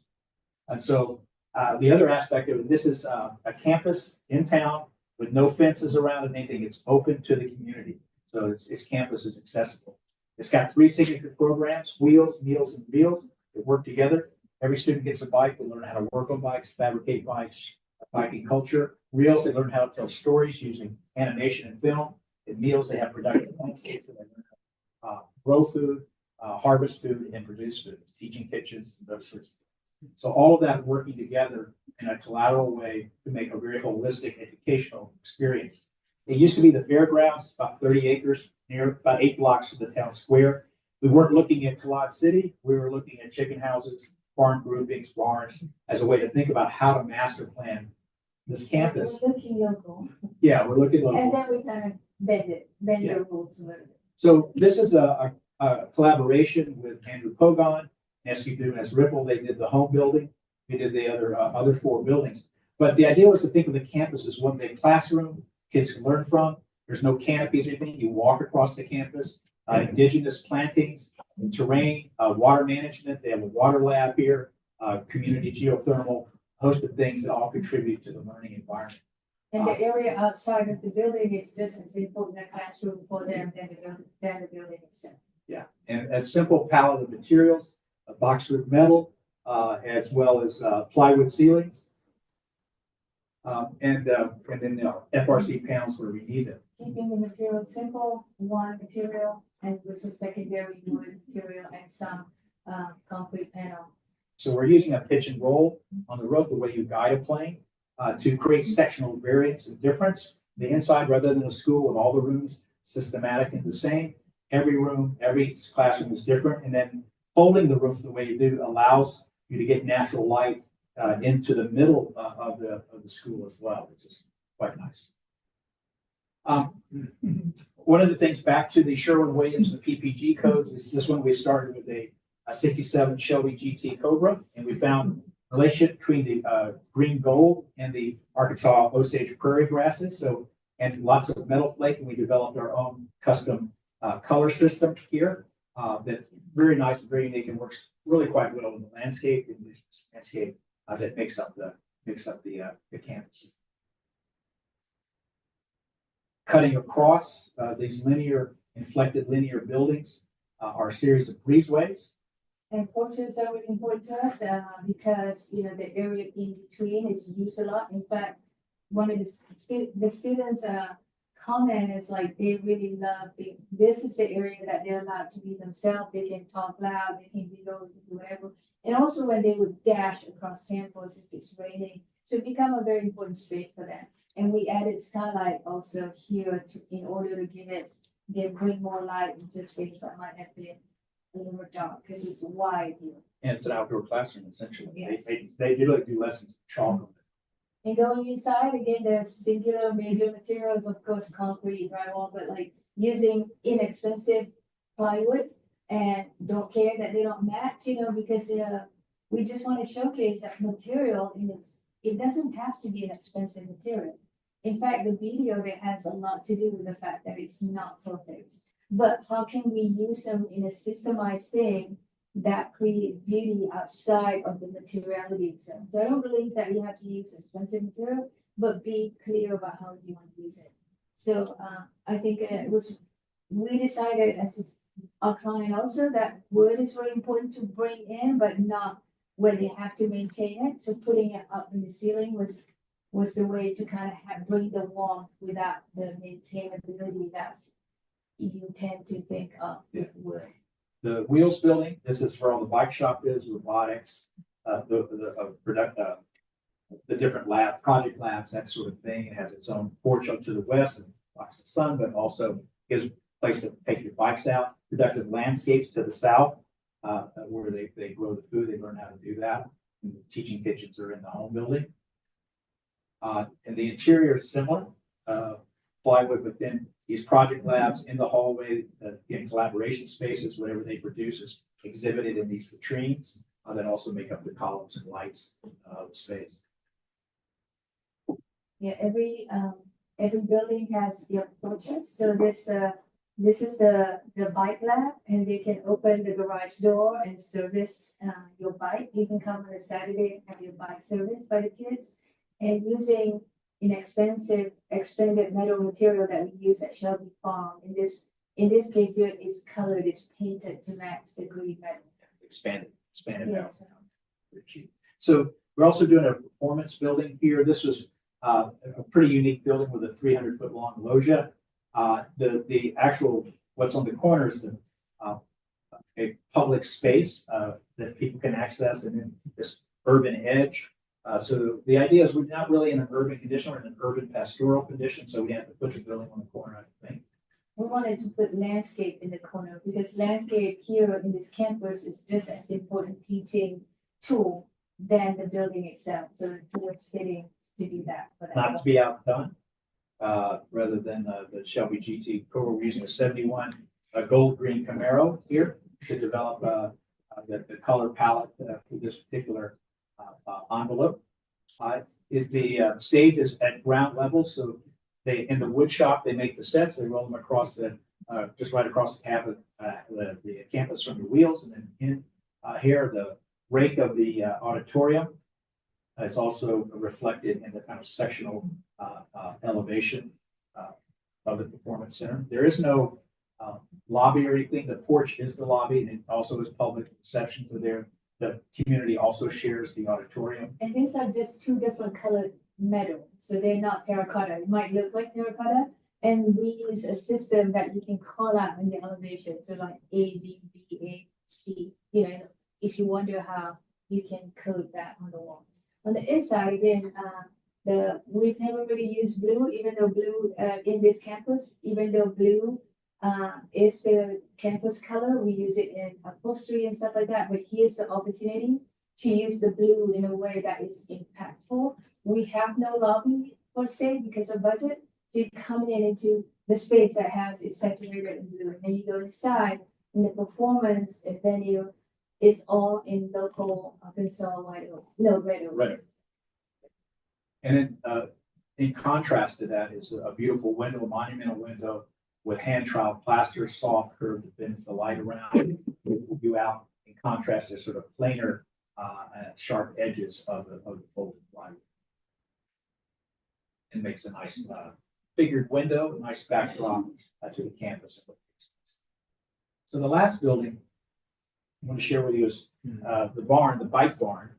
And so the other aspect of it, this is a campus in town with no fences around it, anything. It's open to the community. So its campus is accessible. It's got 3 signature programs: Wheels, Meals, and Reels. They work together. Every student gets a bike. They learn how to work on bikes, fabricate bikes, biking culture. Reels, they learn how to tell stories using animation and film. In Meals, they have productive landscapes where they learn how to grow food, harvest food, and produce food, teaching kitchens, and those sorts of things. So all of that working together in a collateral way to make a very holistic educational experience. It used to be the fairgrounds, about 30 acres, near about 8 blocks of the town square. We weren't looking at Collage City. We were looking at chicken houses, barn groupings, barns, as a way to think about how to master plan this campus. We're looking local. Yeah, we're looking local. And then we kind of bend Yeah. the rules a little bit. So this is a collaboration with Andrew Pogon, SQ as Ripple. They did the home building. We did the other four buildings. But the idea was to think of the campus as one big classroom kids can learn from. There's no canopies or anything. You walk across the campus. Indigenous plantings, terrain, water management. They have a water lab here, community geothermal, a host of things that all contribute to the learning environment. And the area outside of the building is just as important a classroom for them than the building itself. Yeah, and a simple palette of materials, a boxwood metal, as well as plywood ceilings. And then the FRC panels where we need them. Keeping the material simple, one material, and with a secondary wood material and some concrete panel. So we're using a pitch and roll on the roof, the way you guide a plane, to create sectional variance and difference. The inside, rather than a school with all the rooms systematic and the same, every room, every classroom is different. And then folding the roof the way you do allows you to get natural light into the middle of the school as well, which is quite nice. One of the things back to the Sherwin-Williams and the PPG codes is this one we started with a 67 Shelby GT Cobra, and we found a relationship between the green gold and the Arkansas Osage prairie grasses. So, and lots of metal flake, and we developed our own custom color system here that's very nice and very unique and works really quite well in the landscape that makes up the campus. Cutting across these inflected linear buildings are a series of breezeways. And porches are really important to us because the area in between is used a lot. In fact, one of the students comment is like they really love this is the area that they're allowed to be themselves. They can talk loud, they can be low, do whatever. And also when they would dash across campus if it's raining. So it become a very important space for them. And we added skylight also here in order to bring more light into space that might have been a little more dark because it's wide here. And it's an outdoor classroom, essentially. Yes. They do like do lessons with chalk. And going inside, again, there's singular major materials, of course, concrete, drywall, but like using inexpensive plywood and don't care that they don't match, because we just want to showcase that material and it doesn't have to be an expensive material. In fact, the beauty of it has a lot to do with the fact that it's not perfect. But how can we use them in a systemized thing that create beauty outside of the materiality itself? So I don't believe that you have to use expensive material, but be clear about how you want to use it. So I think we decided as our client also that wood is very important to bring in, but not where they have to maintain it. So putting it up in the ceiling was the way to kind of bring the warmth without the maintainability that you tend to think of with wood. The Wheels building, this is where all the bike shop is, robotics, the different project labs, that sort of thing. It has its own porch up to the west and blocks the sun, but also gives a place to take your bikes out. Productive landscapes to the south, where they grow the food. They learn how to do that. And the teaching kitchens are in the home building. And the interior is similar. Plywood within these project labs in the hallway, in collaboration spaces, whatever they produce is exhibited in these latrines that also make up the columns and lights of the space. Yeah, every building has the approaches. So this is the bike lab, and they can open the garage door and service your bike. You can come on a Saturday and have your bike serviced by the kids, and using inexpensive expanded metal material that we use at Shelby Farm. In this case, here it's colored, it's painted to match the green metal. Expanded Yes. metal. So we're also doing a performance building here. This was a pretty unique building with a 300-foot long loggia. The actual what's on the corner is a public space that people can access, and then this urban edge. So the idea is we're not really in an urban condition, we're in an urban pastoral condition, so we have to put the building on the corner, I think. We wanted to put landscape in the corner because landscape here in this campus is just as important teaching tool than the building itself. So it was fitting to do that. Not to be outdone. rather than the Shelby GT Cobra. We're using a 71 gold green Camaro here to develop the color palette for this particular envelope. The stage is at ground level, so they in the wood shop they make the sets. They roll them across the just right across the campus from the wheels, and then in here the rake of the auditorium is also reflected in the kind of sectional elevation of the performance center. There is no lobby or anything. The porch is the lobby, and it also is public reception. So there, the community also shares the auditorium. And these are just two different colored metal, so they're not terracotta. It might look like terracotta, and we use a system that you can call out in the elevation. So like A, B, B, A, C. You know, if you wonder how you can code that on the walls. On the inside, again, we've never really used blue, even though blue in this campus, even though blue is the campus color, we use it in upholstery and stuff like that. But here's the opportunity to use the blue in a way that is impactful. We have no lobby per se because of budget. So you're coming into the space that has it saturated in blue. And then you go inside, and the performance venue is all in local Arkansas Red Oak. Right. And then in contrast to that is a beautiful window, a monumental window with hand trowel plaster, soft curve that bends the light around you out. In contrast to sort of planar sharp edges of the folded plywood. It makes a nice figured window, a nice backdrop to the campus. So the last building I want to share with you is the barn, the bike barn.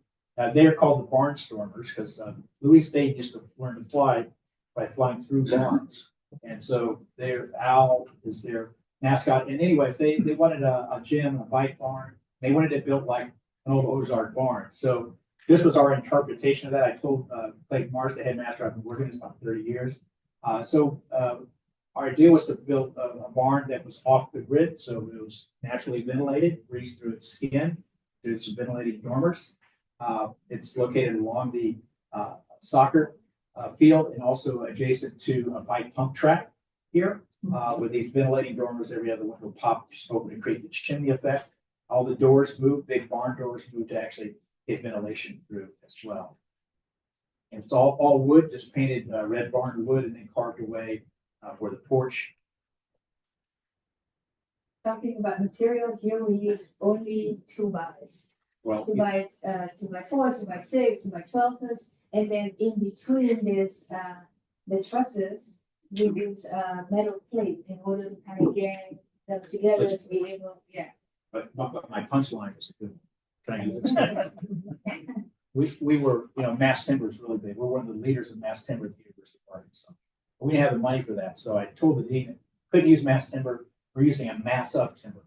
They are called the barnstormers because Louis State used to learn to fly by flying through barns. And so their owl is their mascot. And anyways, they wanted a gym, a bike barn. They wanted it built like an old Ozark barn. So this was our interpretation of that. I told Clayton Marsh, the headmaster, I've been working this about 30 years. Our idea was to build a barn that was off the grid. So it was naturally ventilated, breathes through its skin, through its ventilating dormers. It's located along the soccer field and also adjacent to a bike pump track here with these ventilating dormers. Every other window pops open to create the chimney effect. All the doors move, big barn doors move to actually get ventilation through as well. And it's all wood, just painted red barn wood and then carved away for the porch. Talking about material, here we use only 2x. Well, 2x, 2x4, 2x6, 2x12, and then in between this, the trusses, we use metal plate in order to kind of get them together to be able, yeah. But my punchline is a good one. We were, mass timber is really big. We're one of the leaders of mass timber at the University of Arkansas. We didn't have the money for that, so I told the dean, couldn't use mass timber. We're using a mass of timber.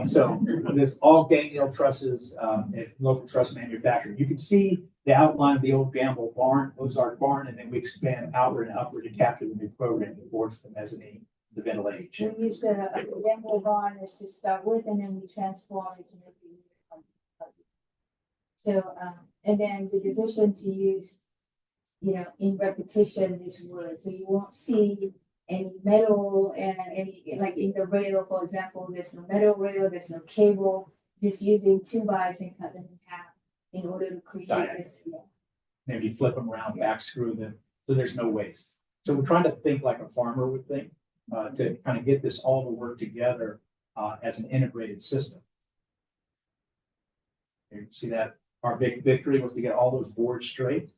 So there's all ganglion trusses at local truss manufacturing. You can see the outline of the old Gamble barn, Ozark barn, and then we expand outward and upward to capture the new program towards the mezzanine, the ventilation. We use the Gamble barn is to start with, and then we transform it to make it. So, and then the decision to use, in repetition this wood, so you won't see any metal and any, like in the rail, for example, there's no metal rail, there's no cable, just using 2x and cut them in half in order to create this. Yeah. Maybe flip them around, back screw them, so there's no waste. So we're trying to think like a farmer would think to kind of get this all to work together as an integrated system. You see that our big victory was to get all those boards straight,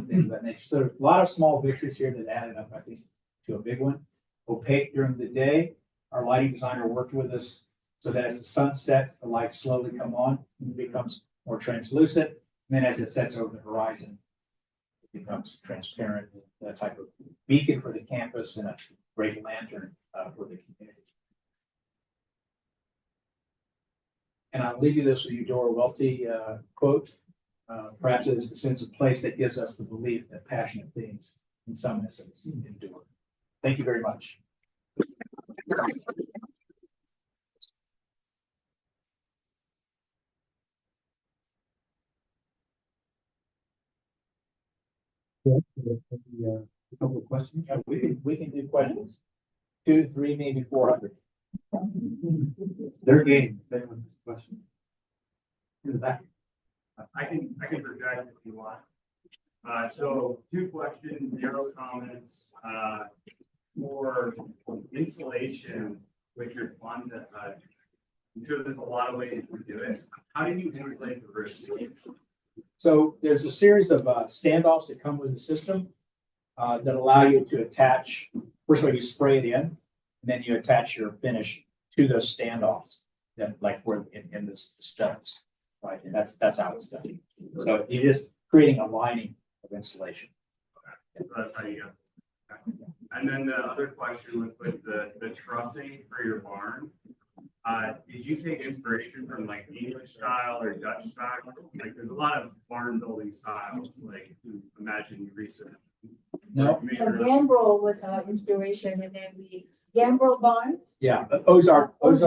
things of that nature. So a lot of small victories here that added up, I think, to a big one. Opaque during the day. Our lighting designer worked with us so that as the sun sets, the lights slowly come on and it becomes more translucent. And then as it sets over the horizon, it becomes transparent, that type of beacon for the campus and a great lantern for the community. And I'll leave you this with Eudora Welty quote. Perhaps it is the sense of place that gives us the belief that passionate things in some essence endure. Thank you very much. A couple of questions? Yeah, we can do questions. 2, 3, maybe 400. Their game, they with this question. In the back. I can project if you want. So 2 questions, 0 comments. For insulation with your fund, I'm sure there's a lot of ways to do it. How do you insulate the roof? So there's a series of standoffs that come with the system that allow you to attach. First of all, you spray it in, and then you attach your finish to those standoffs that like we're in the studs, right? And that's how it's done. So you're just creating a lining of insulation. Okay. So that's how you go. Okay. And then the other question was with the trussing for your barn. Did you take inspiration from like English style or Dutch style? Like there's a lot of barn building styles, like imagine you research. No. Gambrel was our inspiration, and then Gambrel barn, Yeah, Ozark barns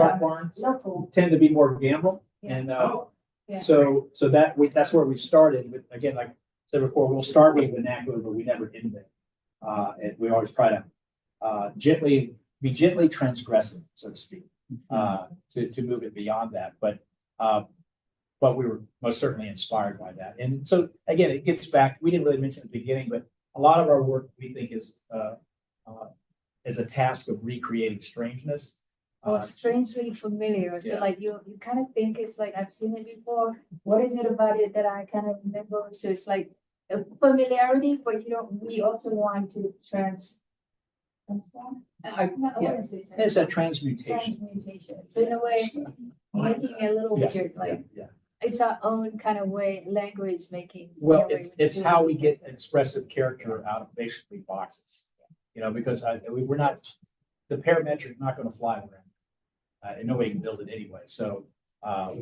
local. tend to be more gambrel, Yeah. and Yeah. so that's where we started. With again, like I said before, we'll start with vernacular, but we never end it. And we always try to be gently transgressive, so to speak, to move it beyond that. But we were most certainly inspired by that. And so again, it gets back. We didn't really mention at the beginning, but a lot of our work we think is a task of recreating strangeness. Strangely familiar. So Yeah. like you kind of think it's like I've seen it before. What is it about it that I kind of remember? So it's like a familiarity, but we also want to transform. Yeah, it's a transmutation. Transmutation. So in a way, making it a little Yeah, weird, like yeah. it's our own kind of way, language making. Well, it's how we get expressive character out of basically boxes. Because we're not, the parametric not going to fly around, and nobody can build it anyway. So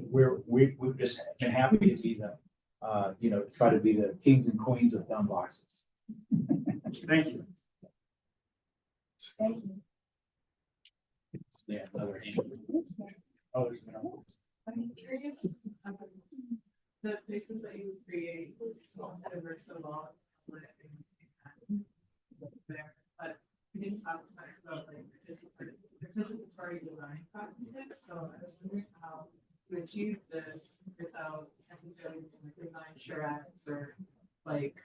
we've just been happy to be the, try to be the kings and queens of dumb boxes. Thank you. Thank you. Yeah, another hand. Oh, there's no. I'm curious, the places that you create, so diverse so long, there, but we didn't talk much about like participatory design practices. So I was wondering how to achieve this without necessarily doing like design charrettes or like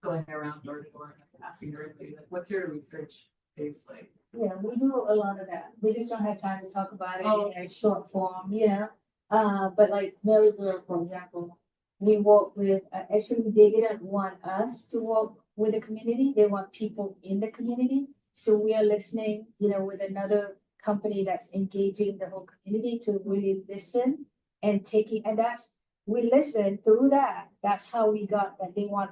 going around door to door and asking everybody like, what's your research base like? Yeah, we do a lot of that. We just don't have time to talk about it Oh. in a short form, but like Maryborough, for example, we work with, actually they didn't want us to work with the community. They want people in the community. So we are listening, with another company that's engaging the whole community to really listen and we listen through that. That's how we got that they want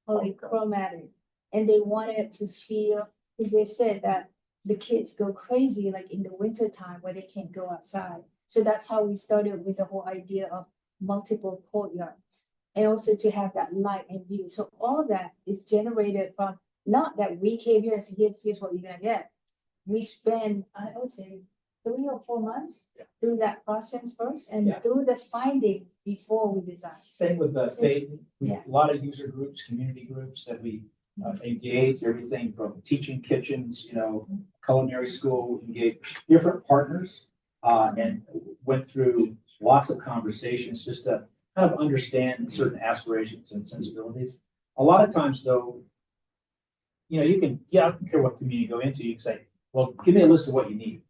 polychromatic, and they wanted to feel, because they said that the kids go crazy like in the winter time where they can't go outside. So that's how we started with the whole idea of multiple courtyards, and also to have that light and view. So all that is generated from, not that we came here and said, here's what you're gonna get. We spend, I would say, 3 or 4 months through that process first, and through the finding before we design. Same with the a lot of user groups, community groups that we engage, everything from teaching kitchens, culinary school, engage different partners, and went through lots of conversations just to kind of understand certain aspirations and sensibilities. A lot of times though, I don't care what community you go into, you can say, well, give me a list of what you need.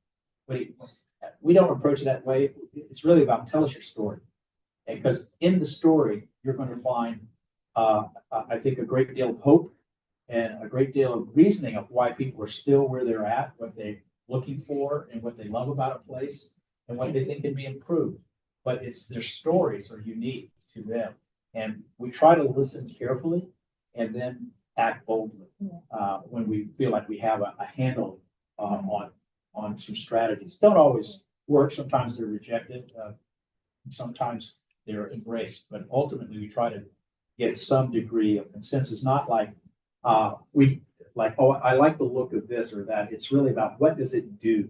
We don't approach it that way. It's really about tell us your story. Because in the story, you're going to find, I think, a great deal of hope and a great deal of reasoning of why people are still where they're at, what they're looking for, and what they love about a place, and what they think can be improved. But their stories are unique to them. And we try to listen carefully and then act boldly when we feel like we have a handle on some strategies. Don't always work. Sometimes they're rejected. Sometimes they're embraced. But ultimately, we try to get some degree of consensus. Not like I like the look of this or that. It's really about what does it do?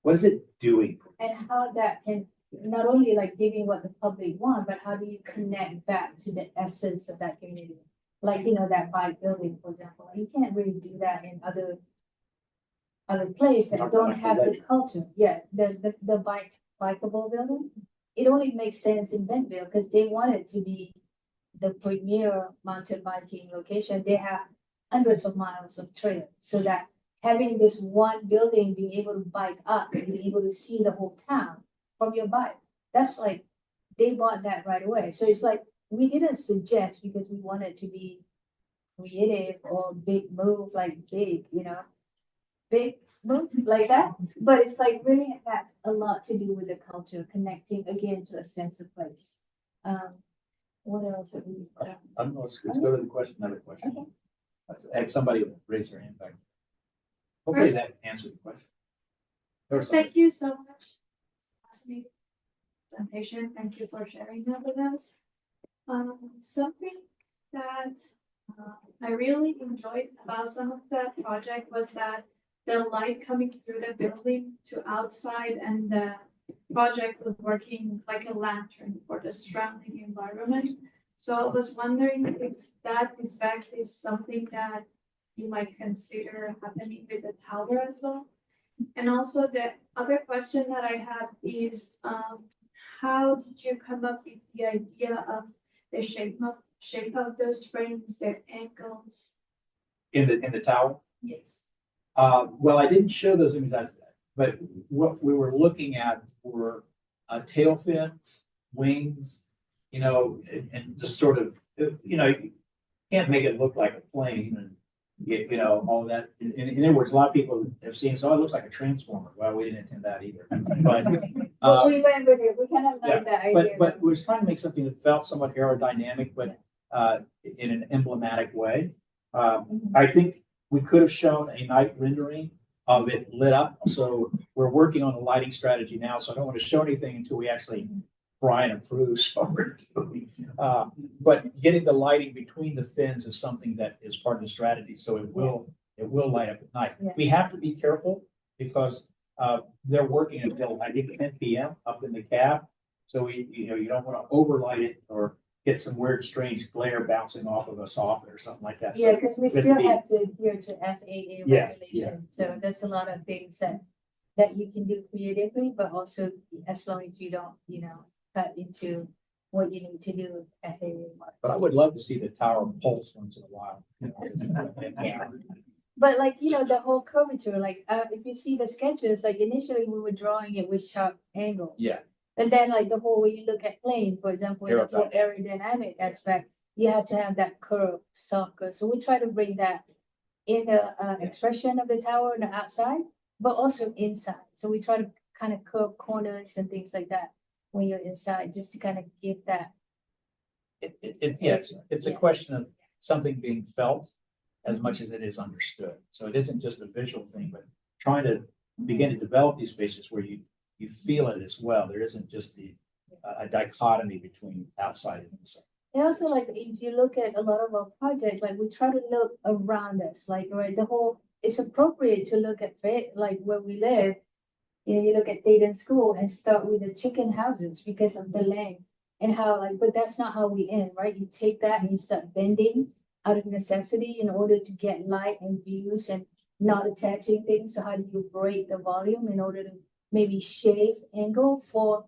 What is it doing? And how that can not only like giving what the public want, but how do you connect back to the essence of that community? Like, that bike building, for example, you can't really do that in other places that Not don't like the have the Ledger. culture. Yeah, the bikeable building. It only makes sense in Bentonville because they want it to be the premier mountain biking location. They have hundreds of miles of trail, so that having this one building, being able to bike up and being able to see the whole town from your bike, that's like, they bought that right away. So it's like, we didn't suggest because we wanted to be creative or big move, like big move like that. But it's like really has a lot to do with the culture, connecting again to a sense of place. What else have we? I don't know, let's go to the question, another question. Had somebody raise their hand back. Hopefully that answered the question. There was something. Thank you so much. Fascinating presentation. Thank you for sharing that with us. Something that I really enjoyed about some of that project was that the light coming through the building to outside, and the project was working like a lantern for the surrounding environment. So I was wondering if that effect is something that you might consider happening with the tower as well. And also the other question that I have is, how did you come up with the idea of the shape of those frames, their angles? In the tower? Yes. Well, I didn't show those images, but what we were looking at were tail fins, wings, and just sort of, you can't make it look like a plane and all that. In other words, a lot of people have seen, so it looks like a transformer. Well, we didn't intend that either. But But we went with it. We kind of like that idea. but we was trying to make something that felt somewhat aerodynamic, but in an emblematic way. I think we could have shown a night rendering of it lit up. So we're working on a lighting strategy now. So I don't want to show anything until we actually Brian approves what we're doing. But getting the lighting between the fins is something that is part of the strategy. So it will light up at night. Yeah. We have to be careful because they're working until I think 10 p.m. up in the cab. So you don't want to overlight it or get some weird, strange glare bouncing off of a soffit or something like that. So Yeah, because we still have to adhere to FAA Yeah, regulation. So there's a lot of things that you can do creatively, but also as long as you don't, cut into what you need to do with FAA marks. But I would love to see the tower pulse once in a while. Yeah. But like, the whole curvature, like if you see the sketches, like initially we were drawing it with sharp angles. Yeah. And then like the whole way you look at planes, for example, in the full aerodynamic aspect, you have to have that curve, soft curve. So we try to bring that in the expression of the tower on the outside, but also inside. So we try to kind of curve corners and things like that when you're inside, just to kind of give that. It's a question of something being felt as much as it is understood. So it isn't just a visual thing, but trying to begin to develop these spaces where you feel it as well. There isn't just a dichotomy between outside and inside. And also, like, if you look at a lot of our projects, like we try to look around us, like, right, it's appropriate to look at like where we live. You look at Dayton School and start with the chicken houses because of the length and how, but that's not how we end, right? You take that and you start bending out of necessity in order to get light and views and not attaching things. So how do you break the volume in order to maybe shave angle? For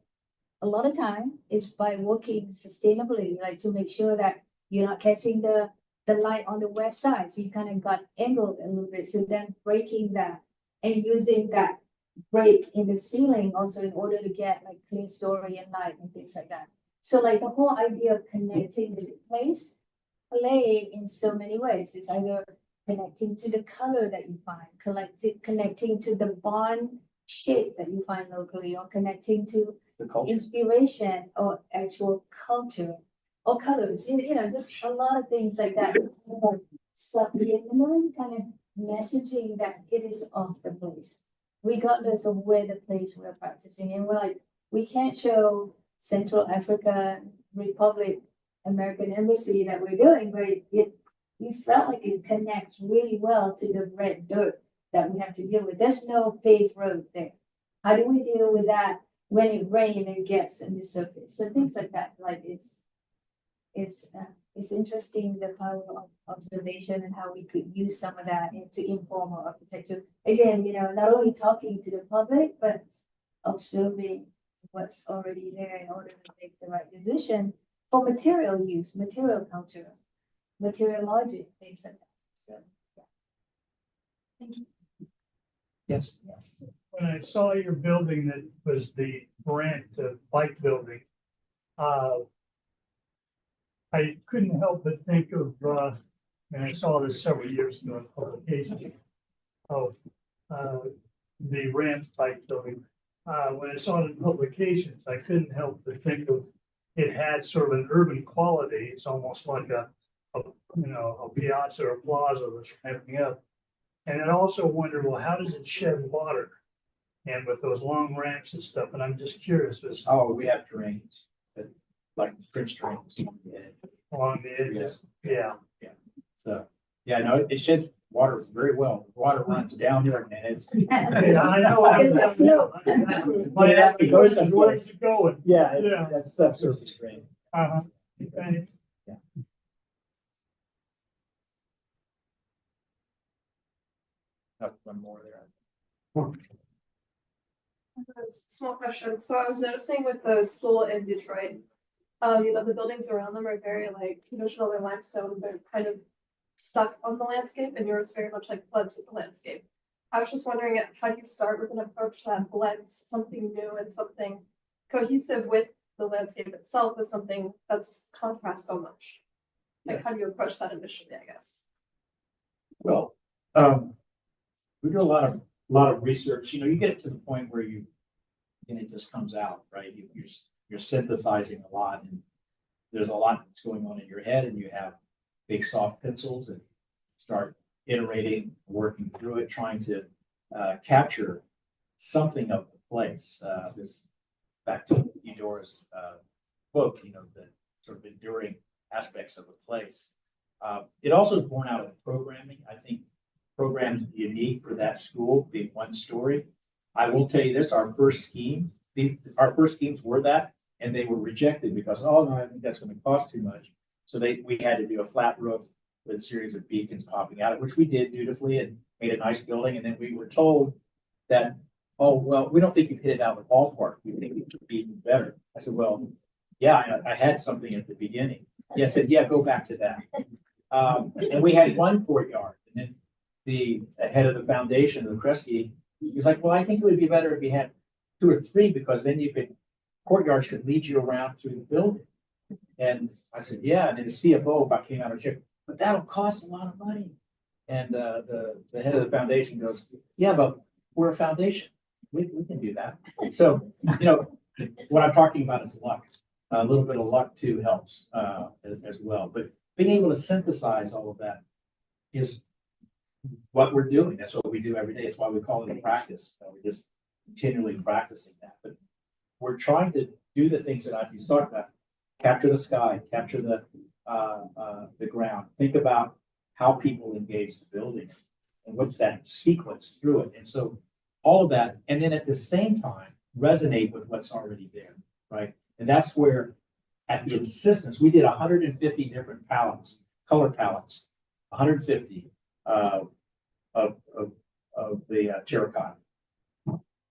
a lot of time is by working sustainably, like to make sure that you're not catching the light on the west side. So you kind of got angled a little bit. So then breaking that and using that break in the ceiling also in order to get like clear story and light and things like that. So like the whole idea of connecting to the place play in so many ways. It's either connecting to the color that you find, connecting to the bond shape that you find locally, or connecting to The culture. inspiration or actual culture or colors, just a lot of things like that. Subliminally kind of messaging that it is of the place, regardless of where the place we're practicing. And we're like, we can't show Central Africa Republic American Embassy that we're doing, but we felt like it connects really well to the red dirt that we have to deal with. There's no paved road there. How do we deal with that when it rains and gets in the surface? So things like that, like it's it's interesting the power of observation and how we could use some of that to inform our architecture. Again, not only talking to the public, but observing what's already there in order to make the right decision for material use, material culture, material logic, things like that. So, yeah. Thank you. Yes. Yes. When I saw your building that was the brand bike building, I couldn't help but think of, and I saw this several years ago in publication, of the ramp bike building. When I saw it in publications, I couldn't help but think of it had sort of an urban quality. It's almost like a piazza or plaza that's ramping up. And I also wondered, well, how does it shed water? And with those long ramps and stuff, and I'm just curious as Oh, we have drains, like French drains. along the edges. Yeah. So, yeah, no, it sheds water very well. Water runs down there and it's. Yeah, I know. Because it's slow. But it has to go someplace. Where's it going? Yeah, Yeah. that's subsurface drain. Uh-huh. Thanks. One more there. Small question. So I was noticing with the school in Detroit, the buildings around them are very like traditional, they're limestone, they're kind of stuck on the landscape, and yours very much like blends with the landscape. I was just wondering, how do you start with an approach that blends something new and something cohesive with the landscape itself with something that's contrasts so much? Like, how do you approach that initially, I guess? Well, we do a lot of research. You get it to the point where and it just comes out, right? You're synthesizing a lot, and there's a lot that's going on in your head, and you have big soft pencils and start iterating, working through it, trying to capture something of the place. This back to Eudora's book, the sort of enduring aspects of a place. It also is born out of programming. I think programs unique for that school being one story. I will tell you this: our first schemes were that, and they were rejected because no, I think that's going to cost too much. So we had to do a flat roof with a series of beacons popping out, which we did dutifully and made a nice building. And then we were told that, oh well, we don't think you've hit it out of the ballpark. We think it could be even better. I said, well, yeah, I had something at the beginning. Yeah, I said, yeah, go back to that. And we had one courtyard, and then the head of the foundation of the Kresge, he was like, well, I think it would be better if you had 2 or 3, because then courtyards could lead you around through the building. And I said, yeah. And then the CFO about came out of chair, but that'll cost a lot of money. And the head of the foundation goes, yeah, but we're a foundation. We can do that. So, what I'm talking about is luck. A little bit of luck too helps as well. But being able to synthesize all of that is what we're doing. That's what we do every day. It's why we call it a practice. We're just continually practicing that. But we're trying to do the things that I just talked about. Capture the sky, capture the ground. Think about how people engage the building and what's that sequence through it. And so all of that, and then at the same time, resonate with what's already there, right? And that's where, at the insistence, we did 150 different palettes, color palettes, 150 of the terracotta.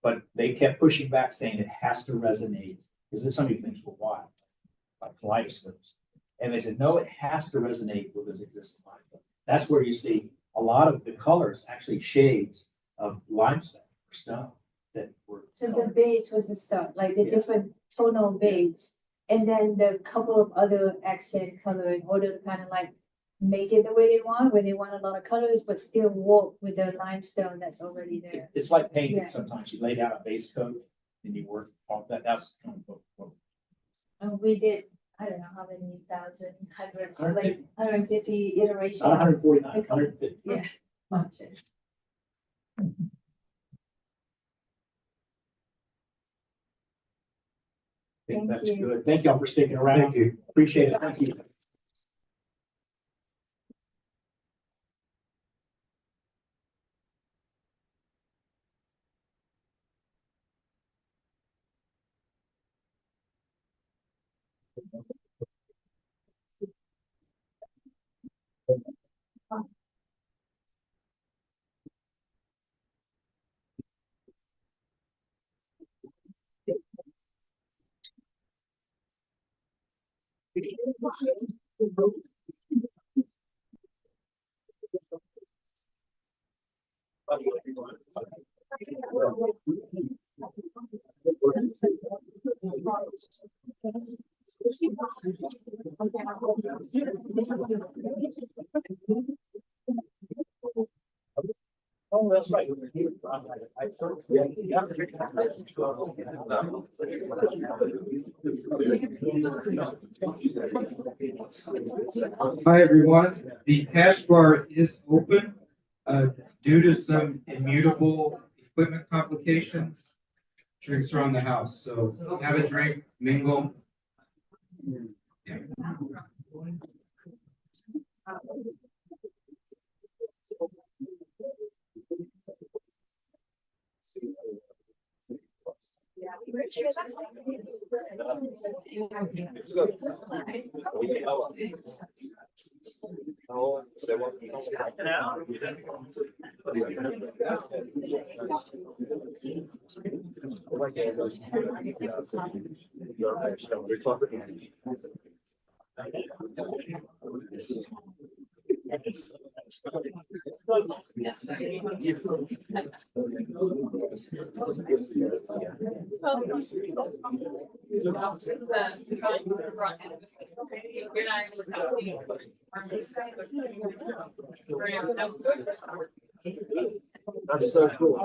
But they kept pushing back, saying it has to resonate, because some of these things were wild, like kaleidoscopes. And they said, no, it has to resonate with its existing life. That's where you see a lot of the colors, actually shades of limestone or stone that were. So the beige was the start, like the different tonal beige, and then the couple of other accent color in order to kind of like make it the way they want, where they want a lot of colors, but still walk with the limestone that's already there. It's like painting. Yeah. Sometimes you lay down a base coat and you work off that. That's kind of what And we did, I don't know how many thousand, hundreds, 150. like 150 iterations. not 149, 150. Yeah. Much. I think Thank that's you. good. Thank y'all for sticking around. Thank you. Appreciate it. Thank you. Oh, that's right. Hi, everyone. The cash bar is open. Due to some immutable equipment complications, drinks are on the house. So have a drink, mingle. Yeah. That's so cool.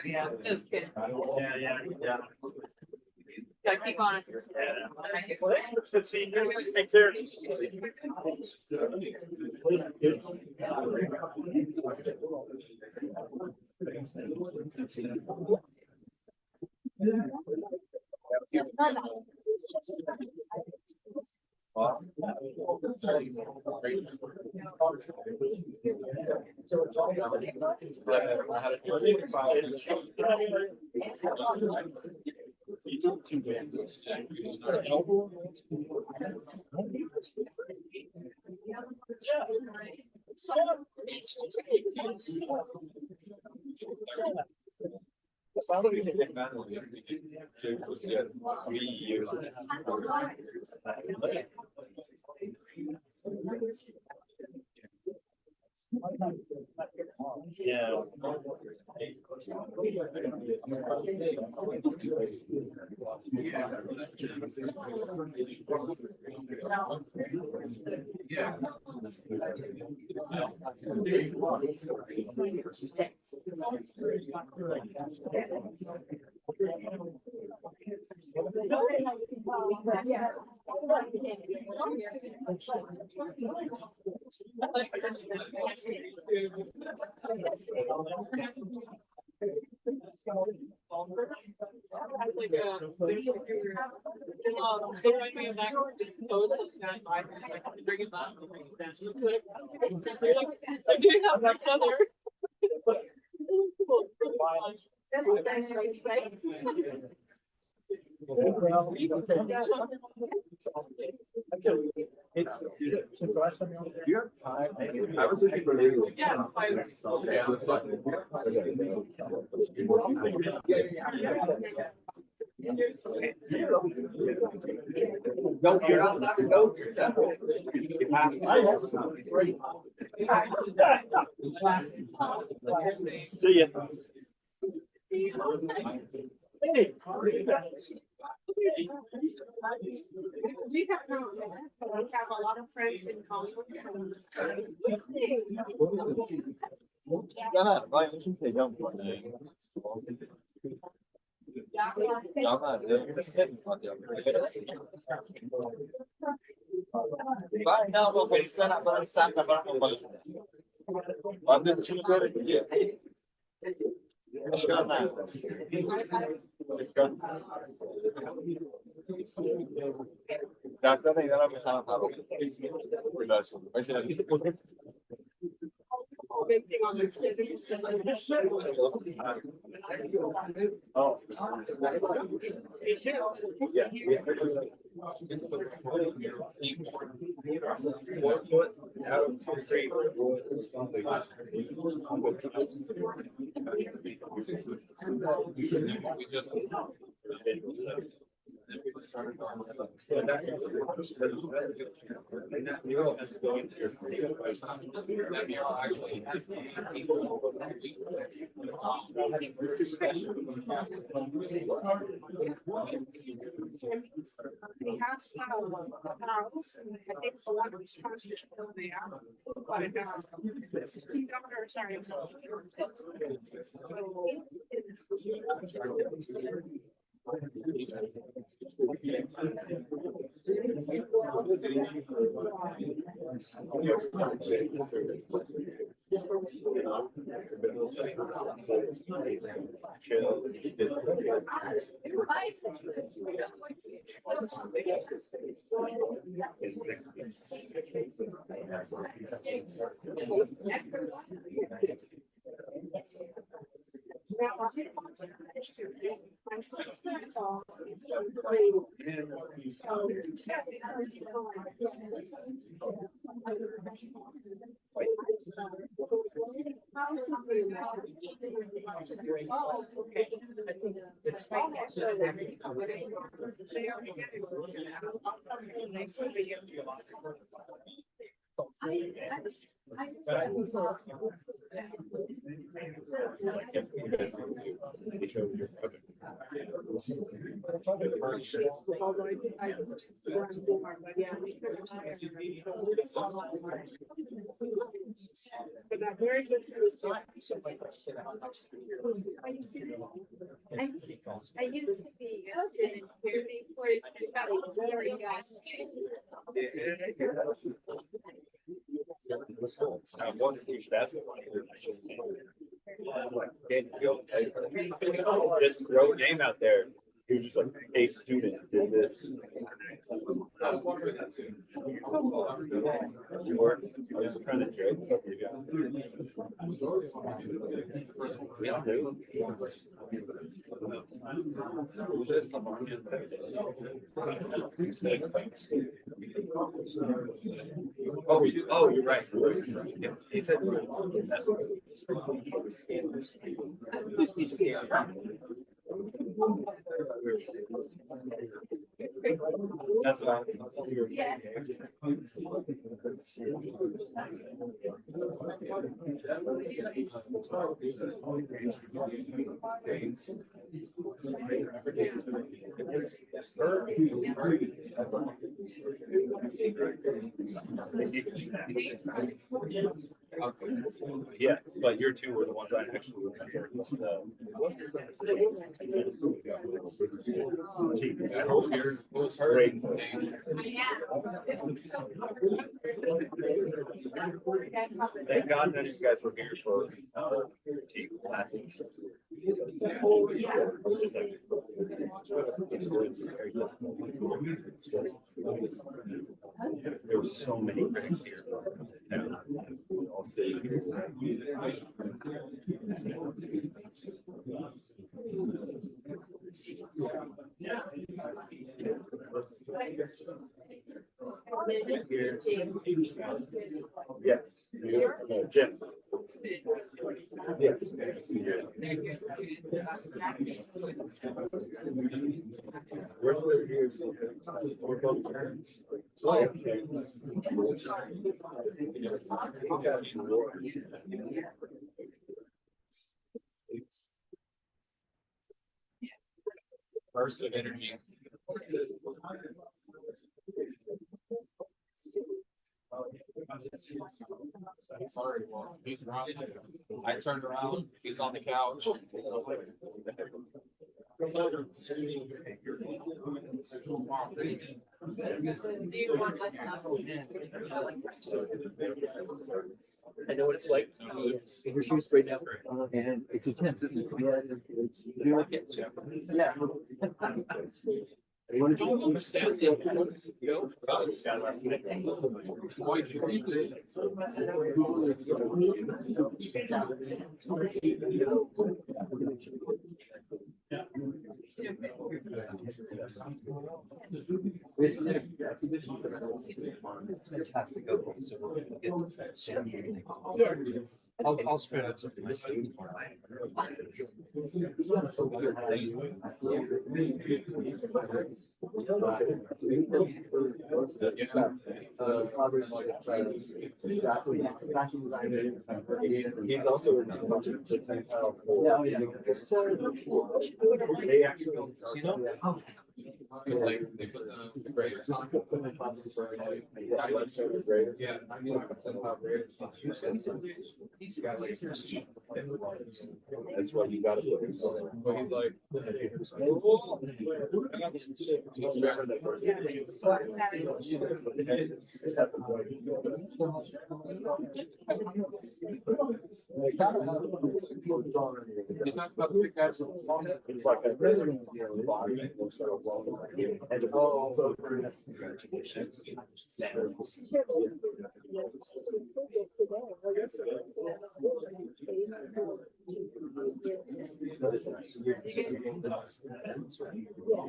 Yeah, just kidding. Yeah. Gotta keep on it. Good seeing you. Take care. The sound of it manually. 3 years. Yeah. Since the last time you were here, I was looking for you. Yeah. No, you're not allowed to go through that. See ya. Hey. We have a lot of friends in common. Vai, eu não pegar um pouquinho. Vai, não, vou pensar na balançada para não balançar. Quando eu tiro agora aqui. Acho que não nada. Gasta na ideia de sana tava. Vai ser aqui. Oh. Yeah. 4 foot out of concrete. We just mural has to go into your that mural actually has to We have a house, and I think a lot of responses are still there. But sorry. Very good. I used to be very nice. One huge basketball. Just throw a game out there. You're just like a student did this. You were just trying to joke. Oh, you're right. He said. That's about yeah, but your two were the ones I actually remember. I hope yours was great. Thank God none of you guys were here for classes. There were so many critics here. I'll say. Yes, Jim. Yes. Burst of energy. Sorry, well, he's running. I turned around, he's on the couch. I know what it's like to be in your shoes right now, and it's intense. Isn't it? You like it? Yeah. You want to do understand the importance of go for us. I'll spend it something nice. He's also in a bunch of percentile for. They actually. Like, they put the graders on. Yeah, 99% graders. He's got like. That's what you gotta put. But he's like. They talked about the big guys. It's like a president. And also.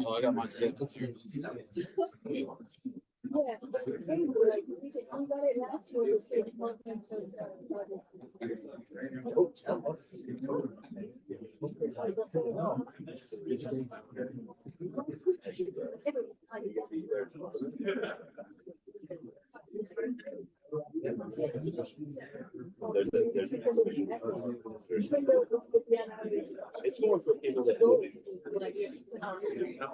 Oh, I got my set. Yeah, but the thing, like, we got it last year, the same month, so It's more for people that.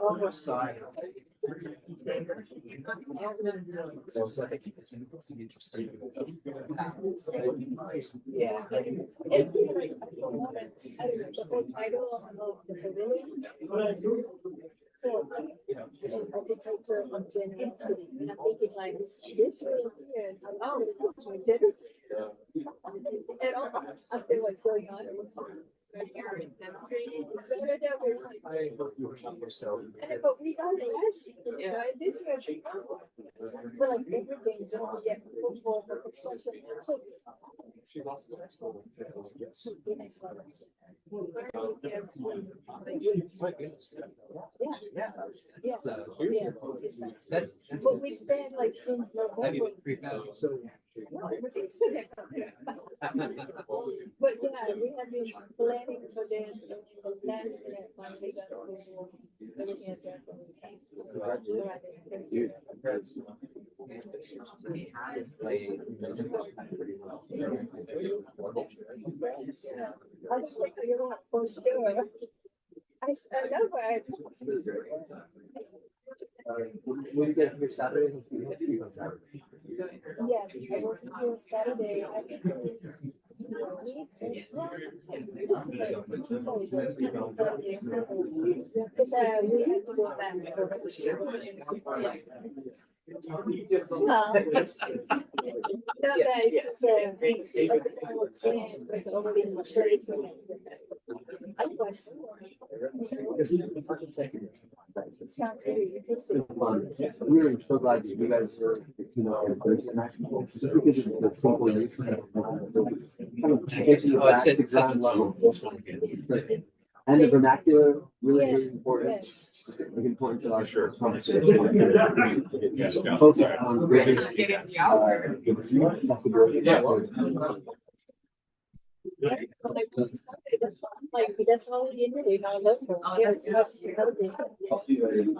Almost side. So it's like interesting. yeah. And I don't know, the whole title of the pavilion. So, architecture of generosity, and I'm thinking like, this room here, allow it to be generous. And after what's going on. I hope you were not yourself. But we got it last year, right? This year, but like everything just to get football for construction. So. Yeah. But we spent like since November. So. Everything's okay. But yeah, we have been planning for this and the last minute finally got approval. I just like you're not for sure. I know where I. Will you get here Saturday? Yes, I work here Saturday. I think because we have to go back. Well, no, guys, so sounds really interesting. We're so glad that you guys are, in person. Just because of the simple use. Taking it back to ground level. And the vernacular, really important. It's important to our conversation. Focus on accessibility. Like, that's all we did, you know, look. I'll see you later.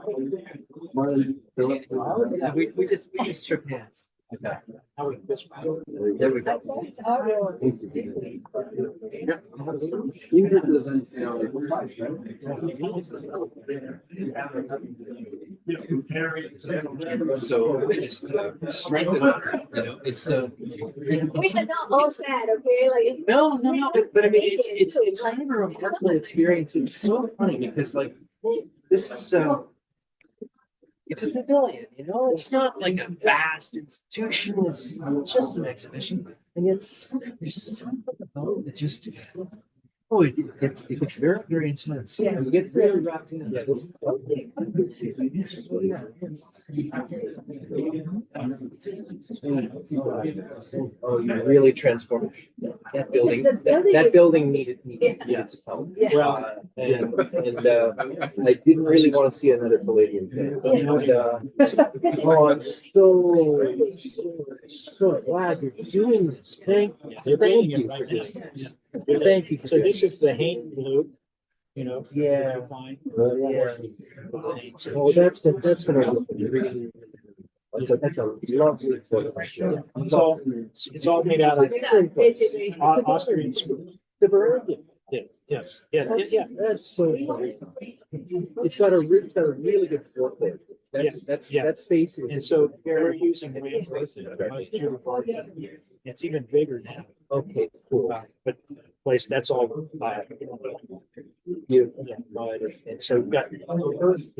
Marlon, Philip. We just shook hands. Okay. How we this There we go. You did the events now. So just strength and honor, you know, it's We had not all bad, okay, like. It's. no, but I mean, it's kind of a remarkable experience. It's so funny because like, this is it's a pavilion, you know, it's not like a vast institution, it's just an exhibition. And it's, there's something about it that just, oh, it's very, very intense. Yeah. You get really wrapped in it. Oh, you really transformed that building. Yes, the building That is- building needed Yeah. its help. Yeah. Well, and I didn't really want to see another Palladium thing. Oh, I'm so glad you're doing this. Thank you for doing this. Thank you. So this is the Haint loop, you know. Yeah. Fine. Yeah. Oh, that's gonna look really. That's a lovely photo. It's all made out of Basically. Austrian. Yes, yeah. That's so funny. It's got a really good foreplay. That space is. And so we're using reinforcement. It's even bigger now. Okay, cool. But place, that's all. Beautiful. Yeah, no, and so we've got earth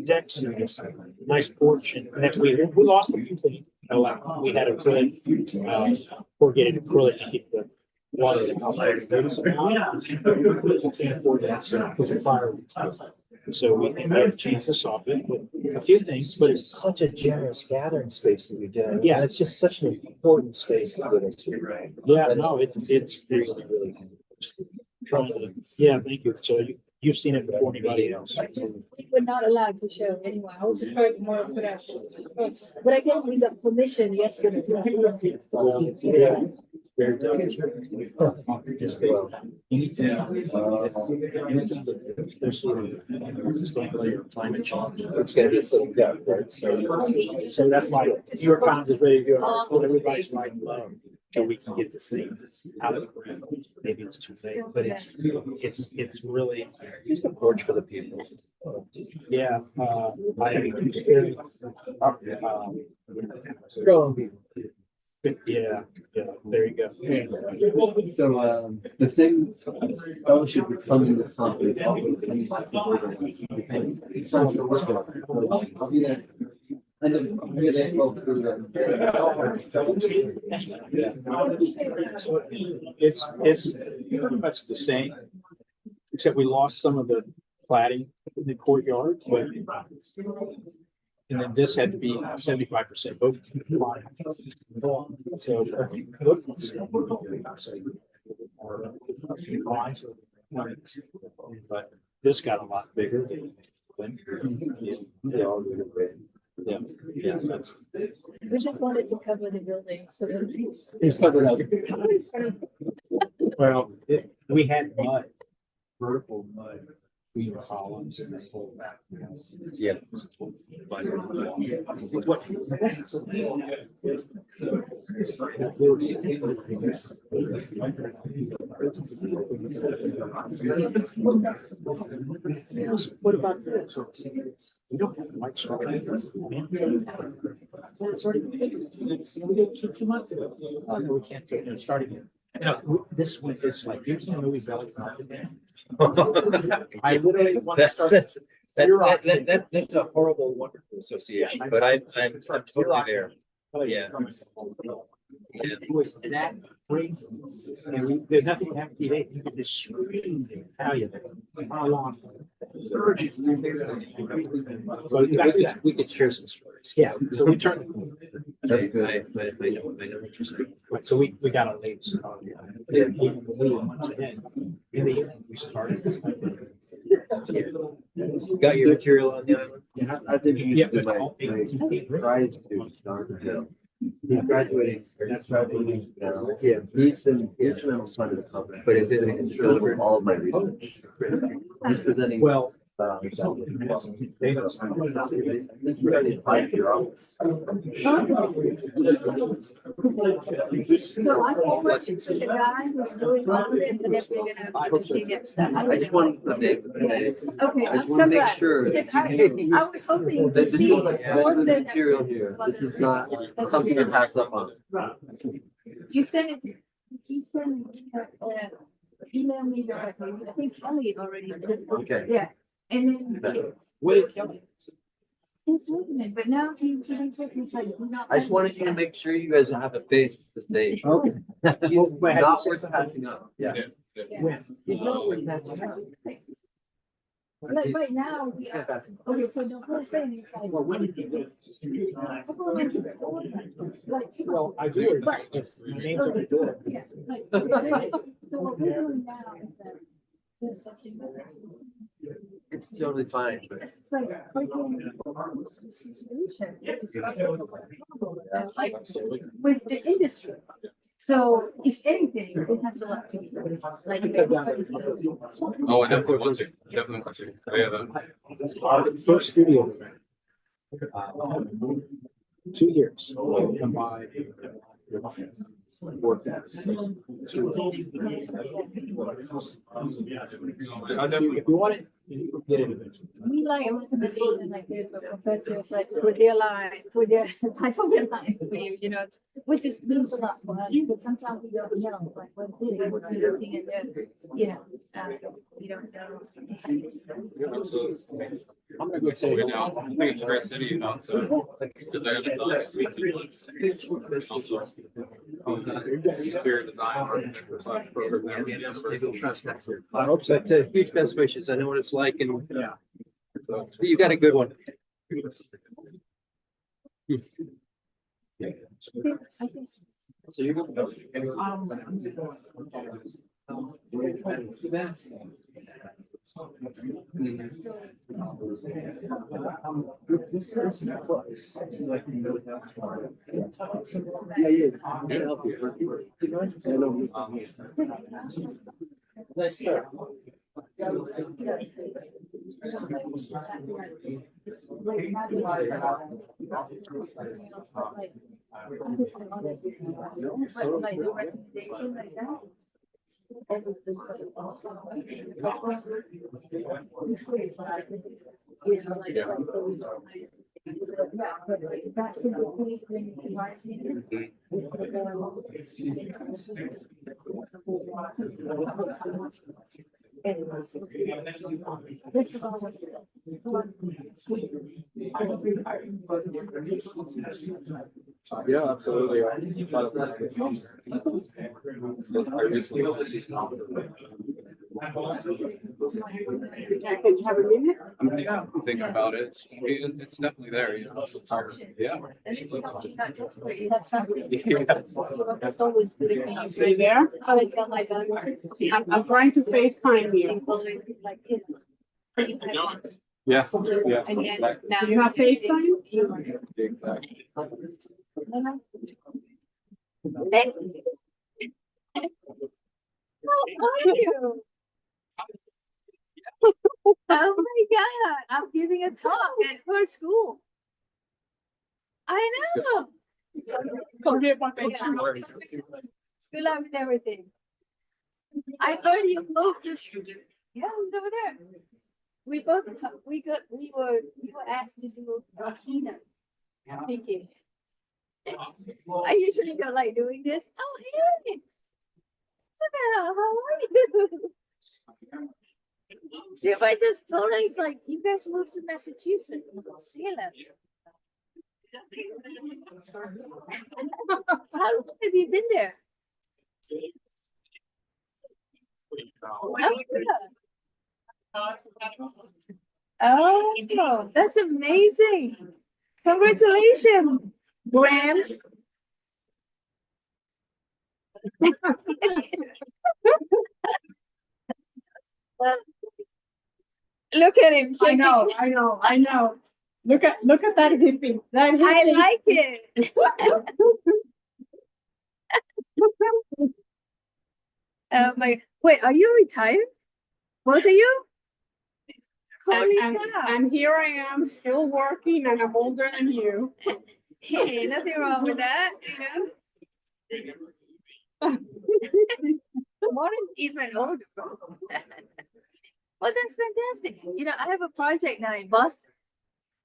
decks and this nice porch, and then we lost a few things. We had a good corrugated acrylic to keep the water outside. We can't afford that, so it's a fire. So we had to change the soffit with a few things, but It's such a generous gathering space that you're doing. Yeah. And it's just such an important space to go into. yeah, no, it's Really, really. trying to, yeah, thank you. So you've seen it before anybody else. We were not allowed to show anyone. I was surprised more of that. But I guess we got permission yesterday. Yeah. Very good. There's sort of sustainability or climate change. It's gonna be some depth, right? So that's why your comment is ready to go. Everybody's writing low. So we can get this thing out of the ground. Maybe it's too late, but it's really Use the porch for the people. yeah. Strong people. Yeah, there you go. So, the same fellowship that's funding this conference. It's not sure what's going on. I'll be there. And then I'm gonna go through So it's pretty much the same, except we lost some of the cladding in the courtyard, but. And then this had to be 75% both. So. But this got a lot bigger. Yeah, that's. We just wanted to cover the building, so. It's covered up. Well, we had mud, vertical mud, between the columns and the whole back. Yeah. What about this? We don't have much. It's already fixed. We did 2 months ago. Oh, no, we can't do it. Start again. You know, this one is like, here's the movie Belly Button. I literally want to start. That's a horrible, wonderful association, but I'm totally there. Oh, Yeah. It was that crazy. And we, there's nothing to have to eat. You could just scream in Italian. How long? So you guys, We could share some stories. yeah, so we turned. That's good. I know what you're saying. Right, so we got our late start. Months ahead. In the end, we started. Got your material on the island? I think you Yeah, need to but do my pride to start the hill. He's graduating. That's right. Yeah, he's been on part of the company, but he's delivering all of my research. He's presenting. Well, So I'm working with the guy who's doing all this and if we're gonna get stuff. I just wanted to name the names. Okay, I I'm just so want to make glad. sure. Because I was hoping to This is see. all the material here. This is not something to pass up on. You sent it, he sent, email me directly, I think Kelly already did. Okay. Yeah, and then. Wait, Kelly. He's with me, but now he's like, do not. I just wanted you to make sure you guys have a face for the stage. Okay. He's not worth passing up. Yeah. He's not worth passing up. Like right now, we Can't are, pass him up. okay, so the whole thing is like. Well, when did you do it? Like, Well, I do. But- My name's on the door. Yeah, like, so what we're doing now is that we're assessing the. It's totally fine. But It's like freaking situation. Like with the industry. So if anything, it has a lot to do. Like everybody's. Oh, I definitely want to. Definitely want to. Oh, yeah, that. First studio. 2 years. Combined. If you want it, you can get it eventually. We like a recommendation like this for professors, like for their life, for their life of their life, for you know, which is means a lot for us, but sometimes we don't know, like when we're looking at the, you know, we don't know. Yeah, so I'm gonna go tell you now. I think it's a great city, you know, so. Because I have a nice week to also. Interior design architecture slash program there. I hope so. But huge best wishes. I know what it's like and so you got a good one. so you're going to. Nice, sir. This is all. Yeah, absolutely. Yeah, think about it. It's definitely there, you know, so it's hard. Yeah. You have something. It's always good when you Are you there? So I tell my daughter. I'm trying to FaceTime you. Like it's. Yeah. Yeah. And yet now. Do you have FaceTime? Exactly. How are you? Oh my God, I'm giving a talk at her school. I know. Sorry about that. Good luck with everything. I heard you moved to, yeah, it's over there. We both, we were asked to do a keynote speaking. I usually don't like doing this. Oh, hey, Isabel, how are you? See, if I just told her, it's like, you guys moved to Massachusetts, Salem. How long have you been there? Oh, that's amazing. Congratulations, Grams. Look at him. I know. Look at that hippie. That hippie. I like it. Wait, are you retired? Both of you? Holy And, cow. and here I am still working and I'm older than you. Hey, nothing wrong with that, you know? What is even older? Well, that's fantastic. You know, I have a project now in Boston.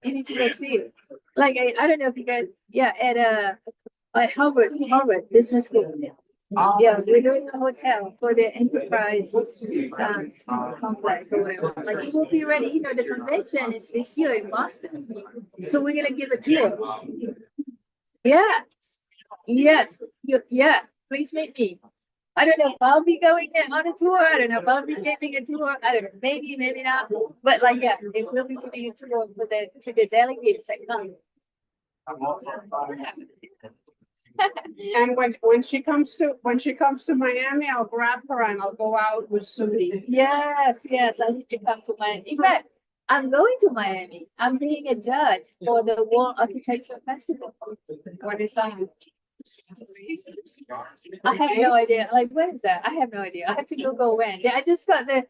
You need to go see it. Like, I don't know if you guys, yeah, at Harvard Business School. Yeah, we're doing a hotel for the enterprise complex or whatever. Like, it will be ready. You know, the convention is this year in Boston. So we're gonna give a tour. Yes. Yes. Yeah. Please meet me. I don't know if I'll be going there on a tour. I don't know if I'll be giving a tour. I don't know. Maybe, maybe not. But like, yeah, it will be giving a tour for to the delegates that come. And when she comes to Miami, I'll grab her and I'll go out with Sudi. Yes, yes, I need to come to Miami. In fact, I'm going to Miami. I'm being a judge for the World Architecture Festival. What is that? I have no idea. Like, when is that? I have no idea. I have to Google when. Yeah, I just got the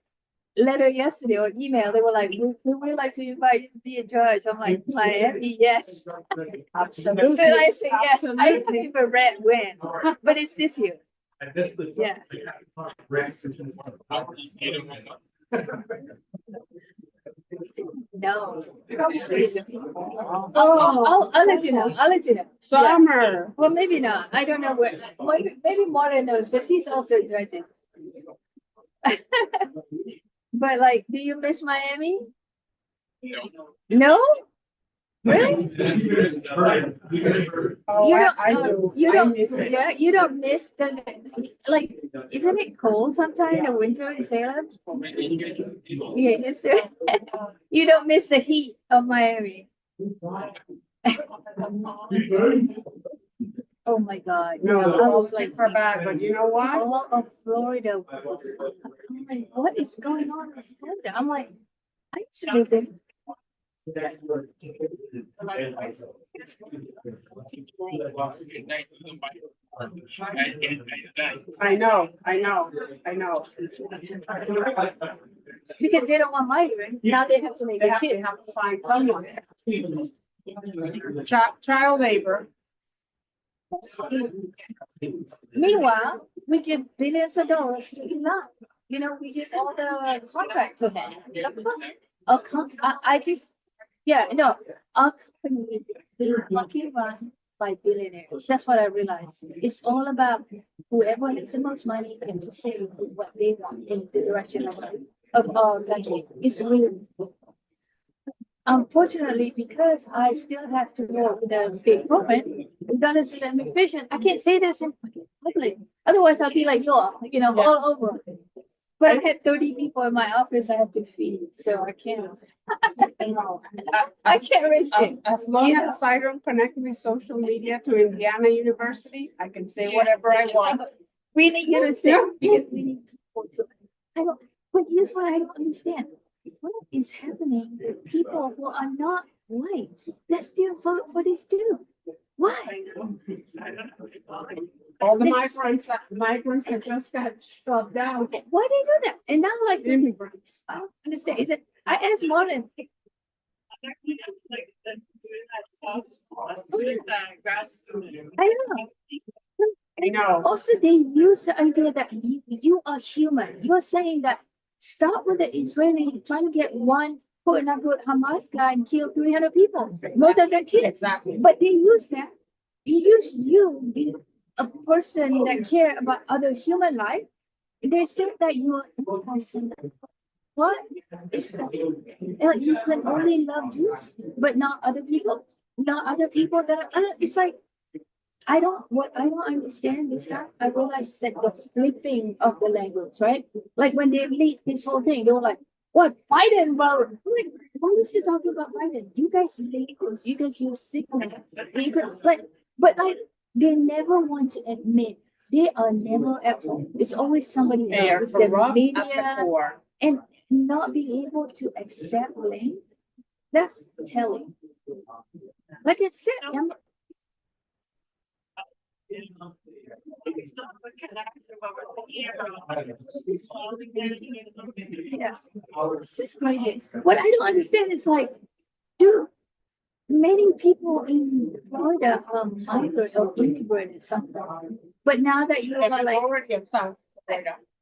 letter yesterday or email. They were like, we would like to invite you to be a judge. I'm like, Miami, yes. So I say yes. I haven't even read when, but it's this year. Yeah. No. Oh, I'll let you know. I'll let you know. Summer. Yeah. Well, maybe not. I don't know where. Maybe Martin knows, but he's also judging. But like, do you miss Miami? No. No? Really? Oh, You don't. I do. You I don't. miss it. Yeah, you don't miss the like. Isn't it cold sometime in the winter in Salem? Yeah, yes, sir. You don't miss the heat of Miami. Oh my God! No, Yeah, I was like, for bad, but you know what? all of Florida. I'm like, what is going on in Florida? I'm like, I used to live there. I know. Because they don't want migrants. Now they have to make They a have kids. to find someone. Child labor. Meanwhile, we give billions of dollars to Iran. You know, we give all the contract to them. I just, yeah, no, our company is fucking run by billionaires. That's what I realized. It's all about whoever has the most money and to say what they want in the direction of our country. It's really. Unfortunately, because I still have to work with the state government, regardless of the administration, I can't say this in public. Otherwise, I'll be like you know, all over. But I had 30 people in my office I have to feed, so I can't. I can't risk it. As long as I don't connect my social media to Indiana University, I can say whatever I want. We need you to say because we need people to. But here's what I don't understand. What is happening with people who are not white that still vote for this dude? Why? All the migrants that just got shoved out. Why they do that? And now, like, Immigrants. I don't understand. Is it? I asked Martin. I know. Also, they use the idea that you are human. You're saying that start with the Israeli trying to get one quote unquote Hamas guy and kill 300 people, most of them kids. Exactly. But they use that. They use you, being a person that care about other human life. They say that you are anti-Semitic. What is that? You can only love Jews, but not other people. Not other people that are. It's like I don't understand this time. I realize that the flipping of the language, right? Like when they lead this whole thing, they were like, "What Biden, bro?" I'm like, why are you still talking about Biden? You guys lead this. You guys use sickness. But like they never want to admit they are never at fault. It's always somebody else. It's the media and not being able to accept blame. That's telling. Like I said, Yeah, this is crazy. What I don't understand is like, dude, many people in Florida migrate or immigrated somewhere. But now that you are like,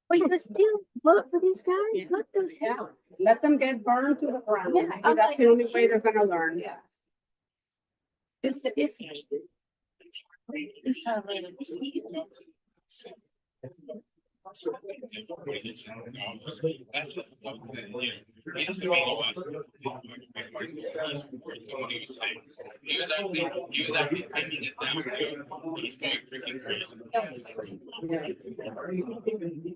but you still vote for this guy? What the hell? Let them get burned to the ground. Yeah, Maybe I'm that's like, the only way they're gonna learn. Yeah. It's He was actually taking it down. He's going freaking crazy.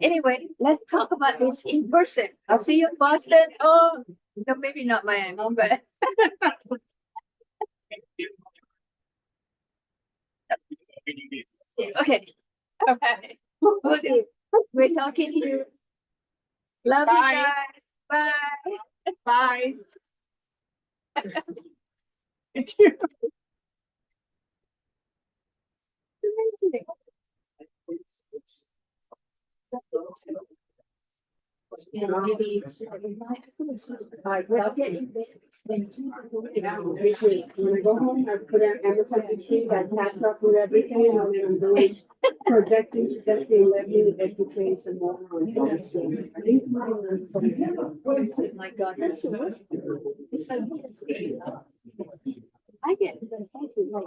Anyway, let's talk about this in person. I'll see you in Boston. Oh, no, maybe not Miami, but okay. Okay. We'll do. We're talking to you. Love Bye. you guys. Bye. Bye. Maybe I'll get you expensive. When I go home, I put on MSNBC, I catch up with everything, and then I'm doing projecting to get the 11 education more on. My God, that's the worst. It's like, I get the fact is like,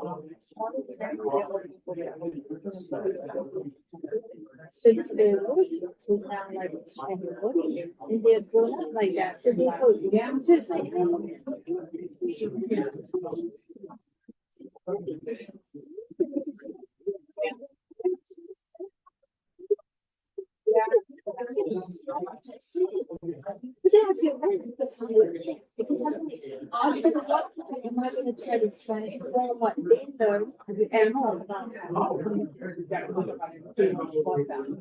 so they're working now like everybody, and they're grown up like that. So they go, yeah, it's just like, but then I feel bad because I'm just I'm not gonna try to Spanish for what they learn at home.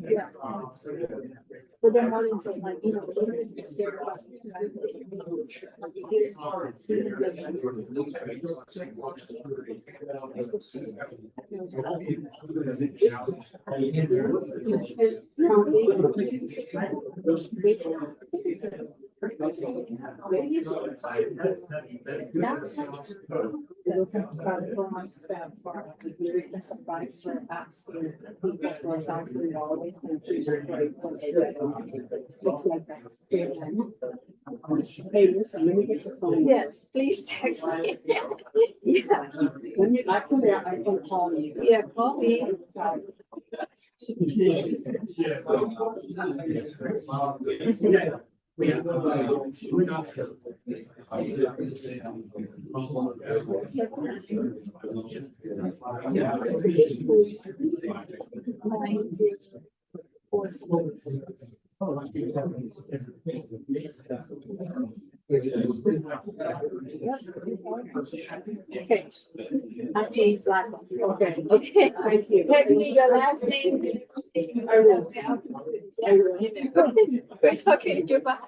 Yeah. But then one is like, you know, Hey, listen, let me get your phone. yes, please text me. Yeah, When you like to, I can call you. yeah, call me. Okay. I see Blackwell. Okay. Okay. Thank you. Text me your last name. I will. We're talking. Goodbye.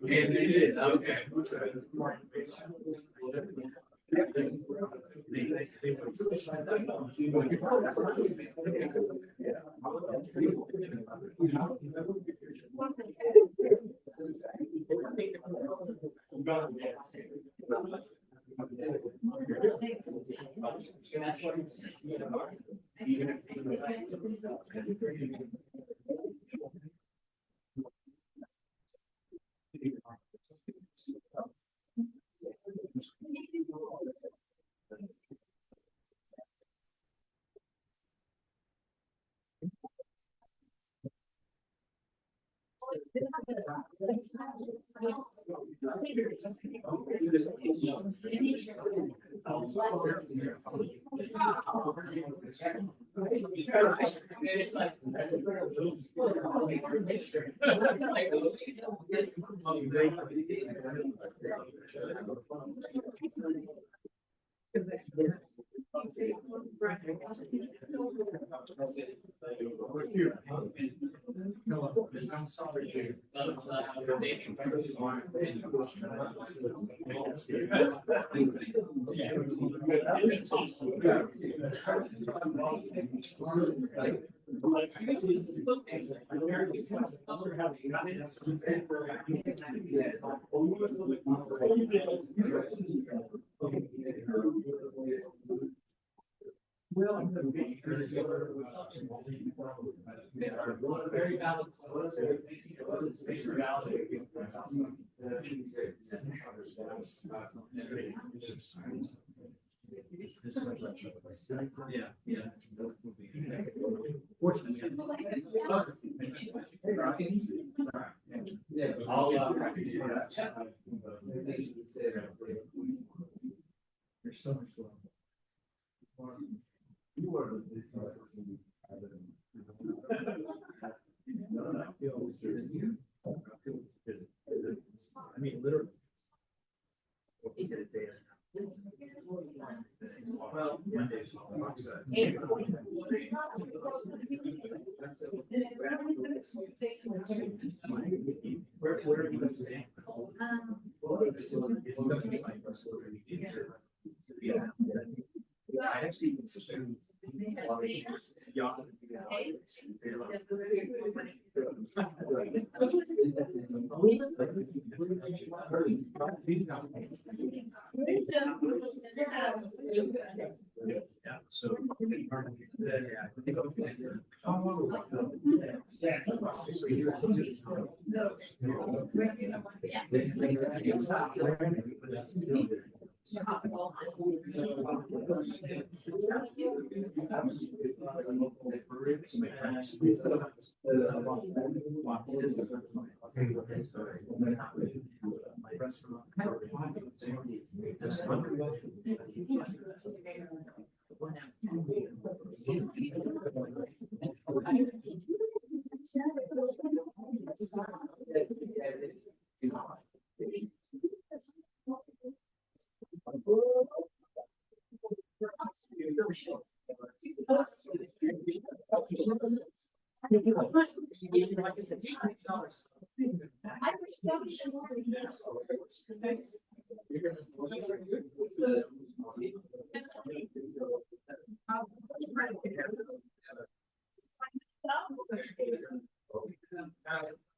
Indeed, okay. I'm sorry. Well, very valid. Yeah, yeah. There's so much love. I mean, literally. Well, where are you going to say? I actually assume a lot of young. Yeah, so.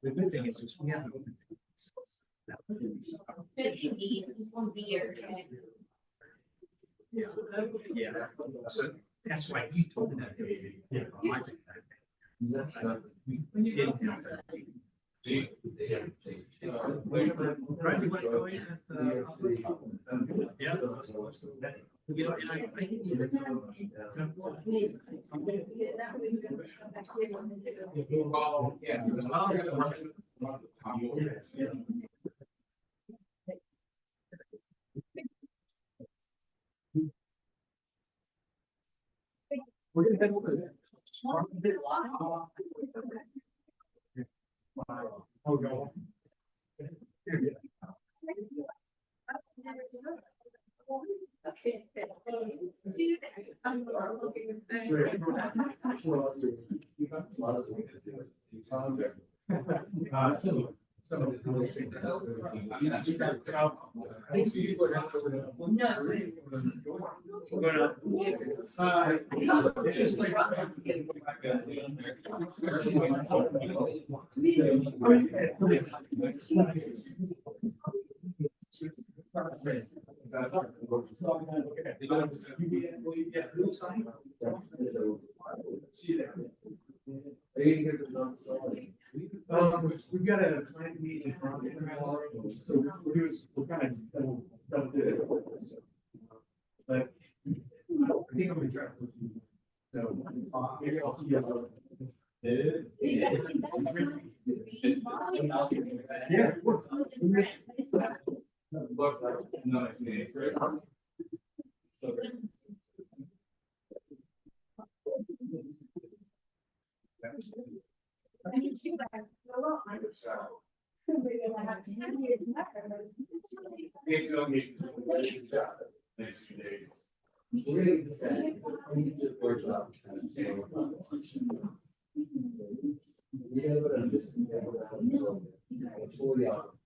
The good thing is we have. Yeah, so that's why he told me that. Yeah. We didn't have that. Yeah. You know, and we're gonna head over there. Oh, go. Okay. See you there. We've got a client meeting tomorrow, so we're kind of double did it. But I think I'm gonna try. So maybe I'll see you. Yeah. Next few days. We're gonna get this at, I need to work out. Yeah, but I'm just. Fully out.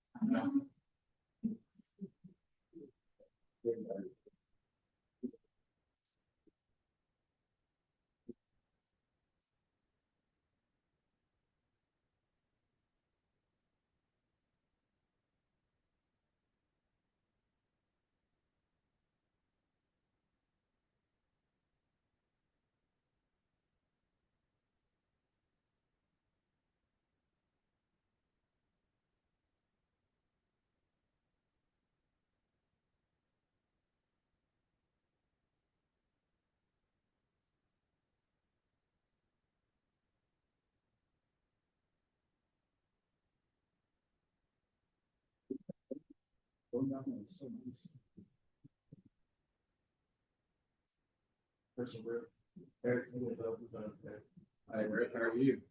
Hi, Rick, how are you?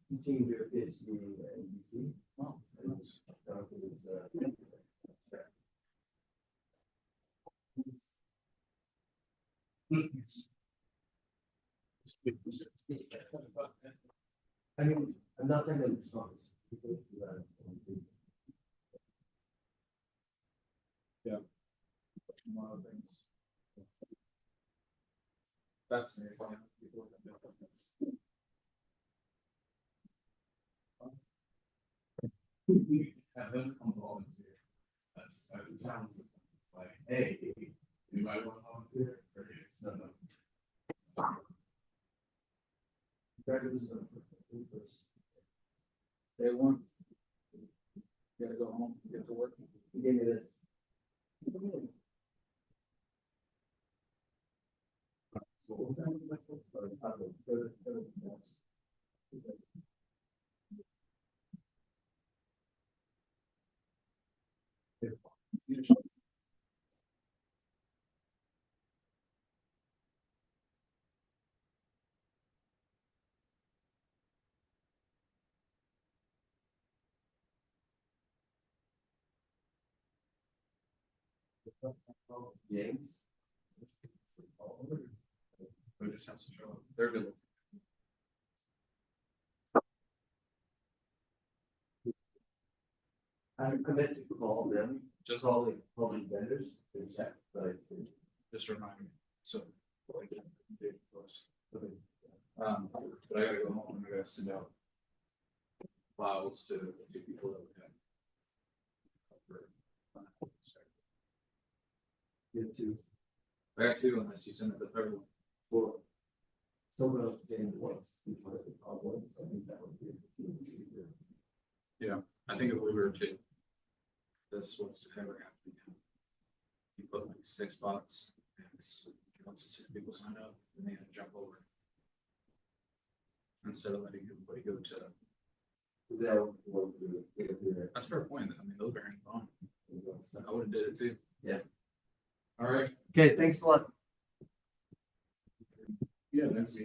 Teaching your PhD in DC. Oh, I mean, I'm not saying that it's wrong. Yeah. A lot of things. Fascinating. People have different things. We have them come volunteer. That's a challenge. Like, hey, you might want to volunteer, or it's Day one. You gotta go home, get to work. You gave me this. Games. But it just has to show up. They're good. I'm committed to call them, Just call the vendors to check, but. Just remind me, so. What I can do first. But I gotta go home and I gotta send out files to people that we have. You have to, I got two unless you send it to everyone. for someone else getting once before the problem, I think that would be. Yeah, I think if we were to. This was to ever have to be done. You put like 6 spots, and it's, once 6 people sign up, and they have to jump over. Instead of letting everybody go to. That's a fair point. I mean, those are hands on. I would have did it too. Yeah. All right. Okay, thanks a lot. Yeah, that's.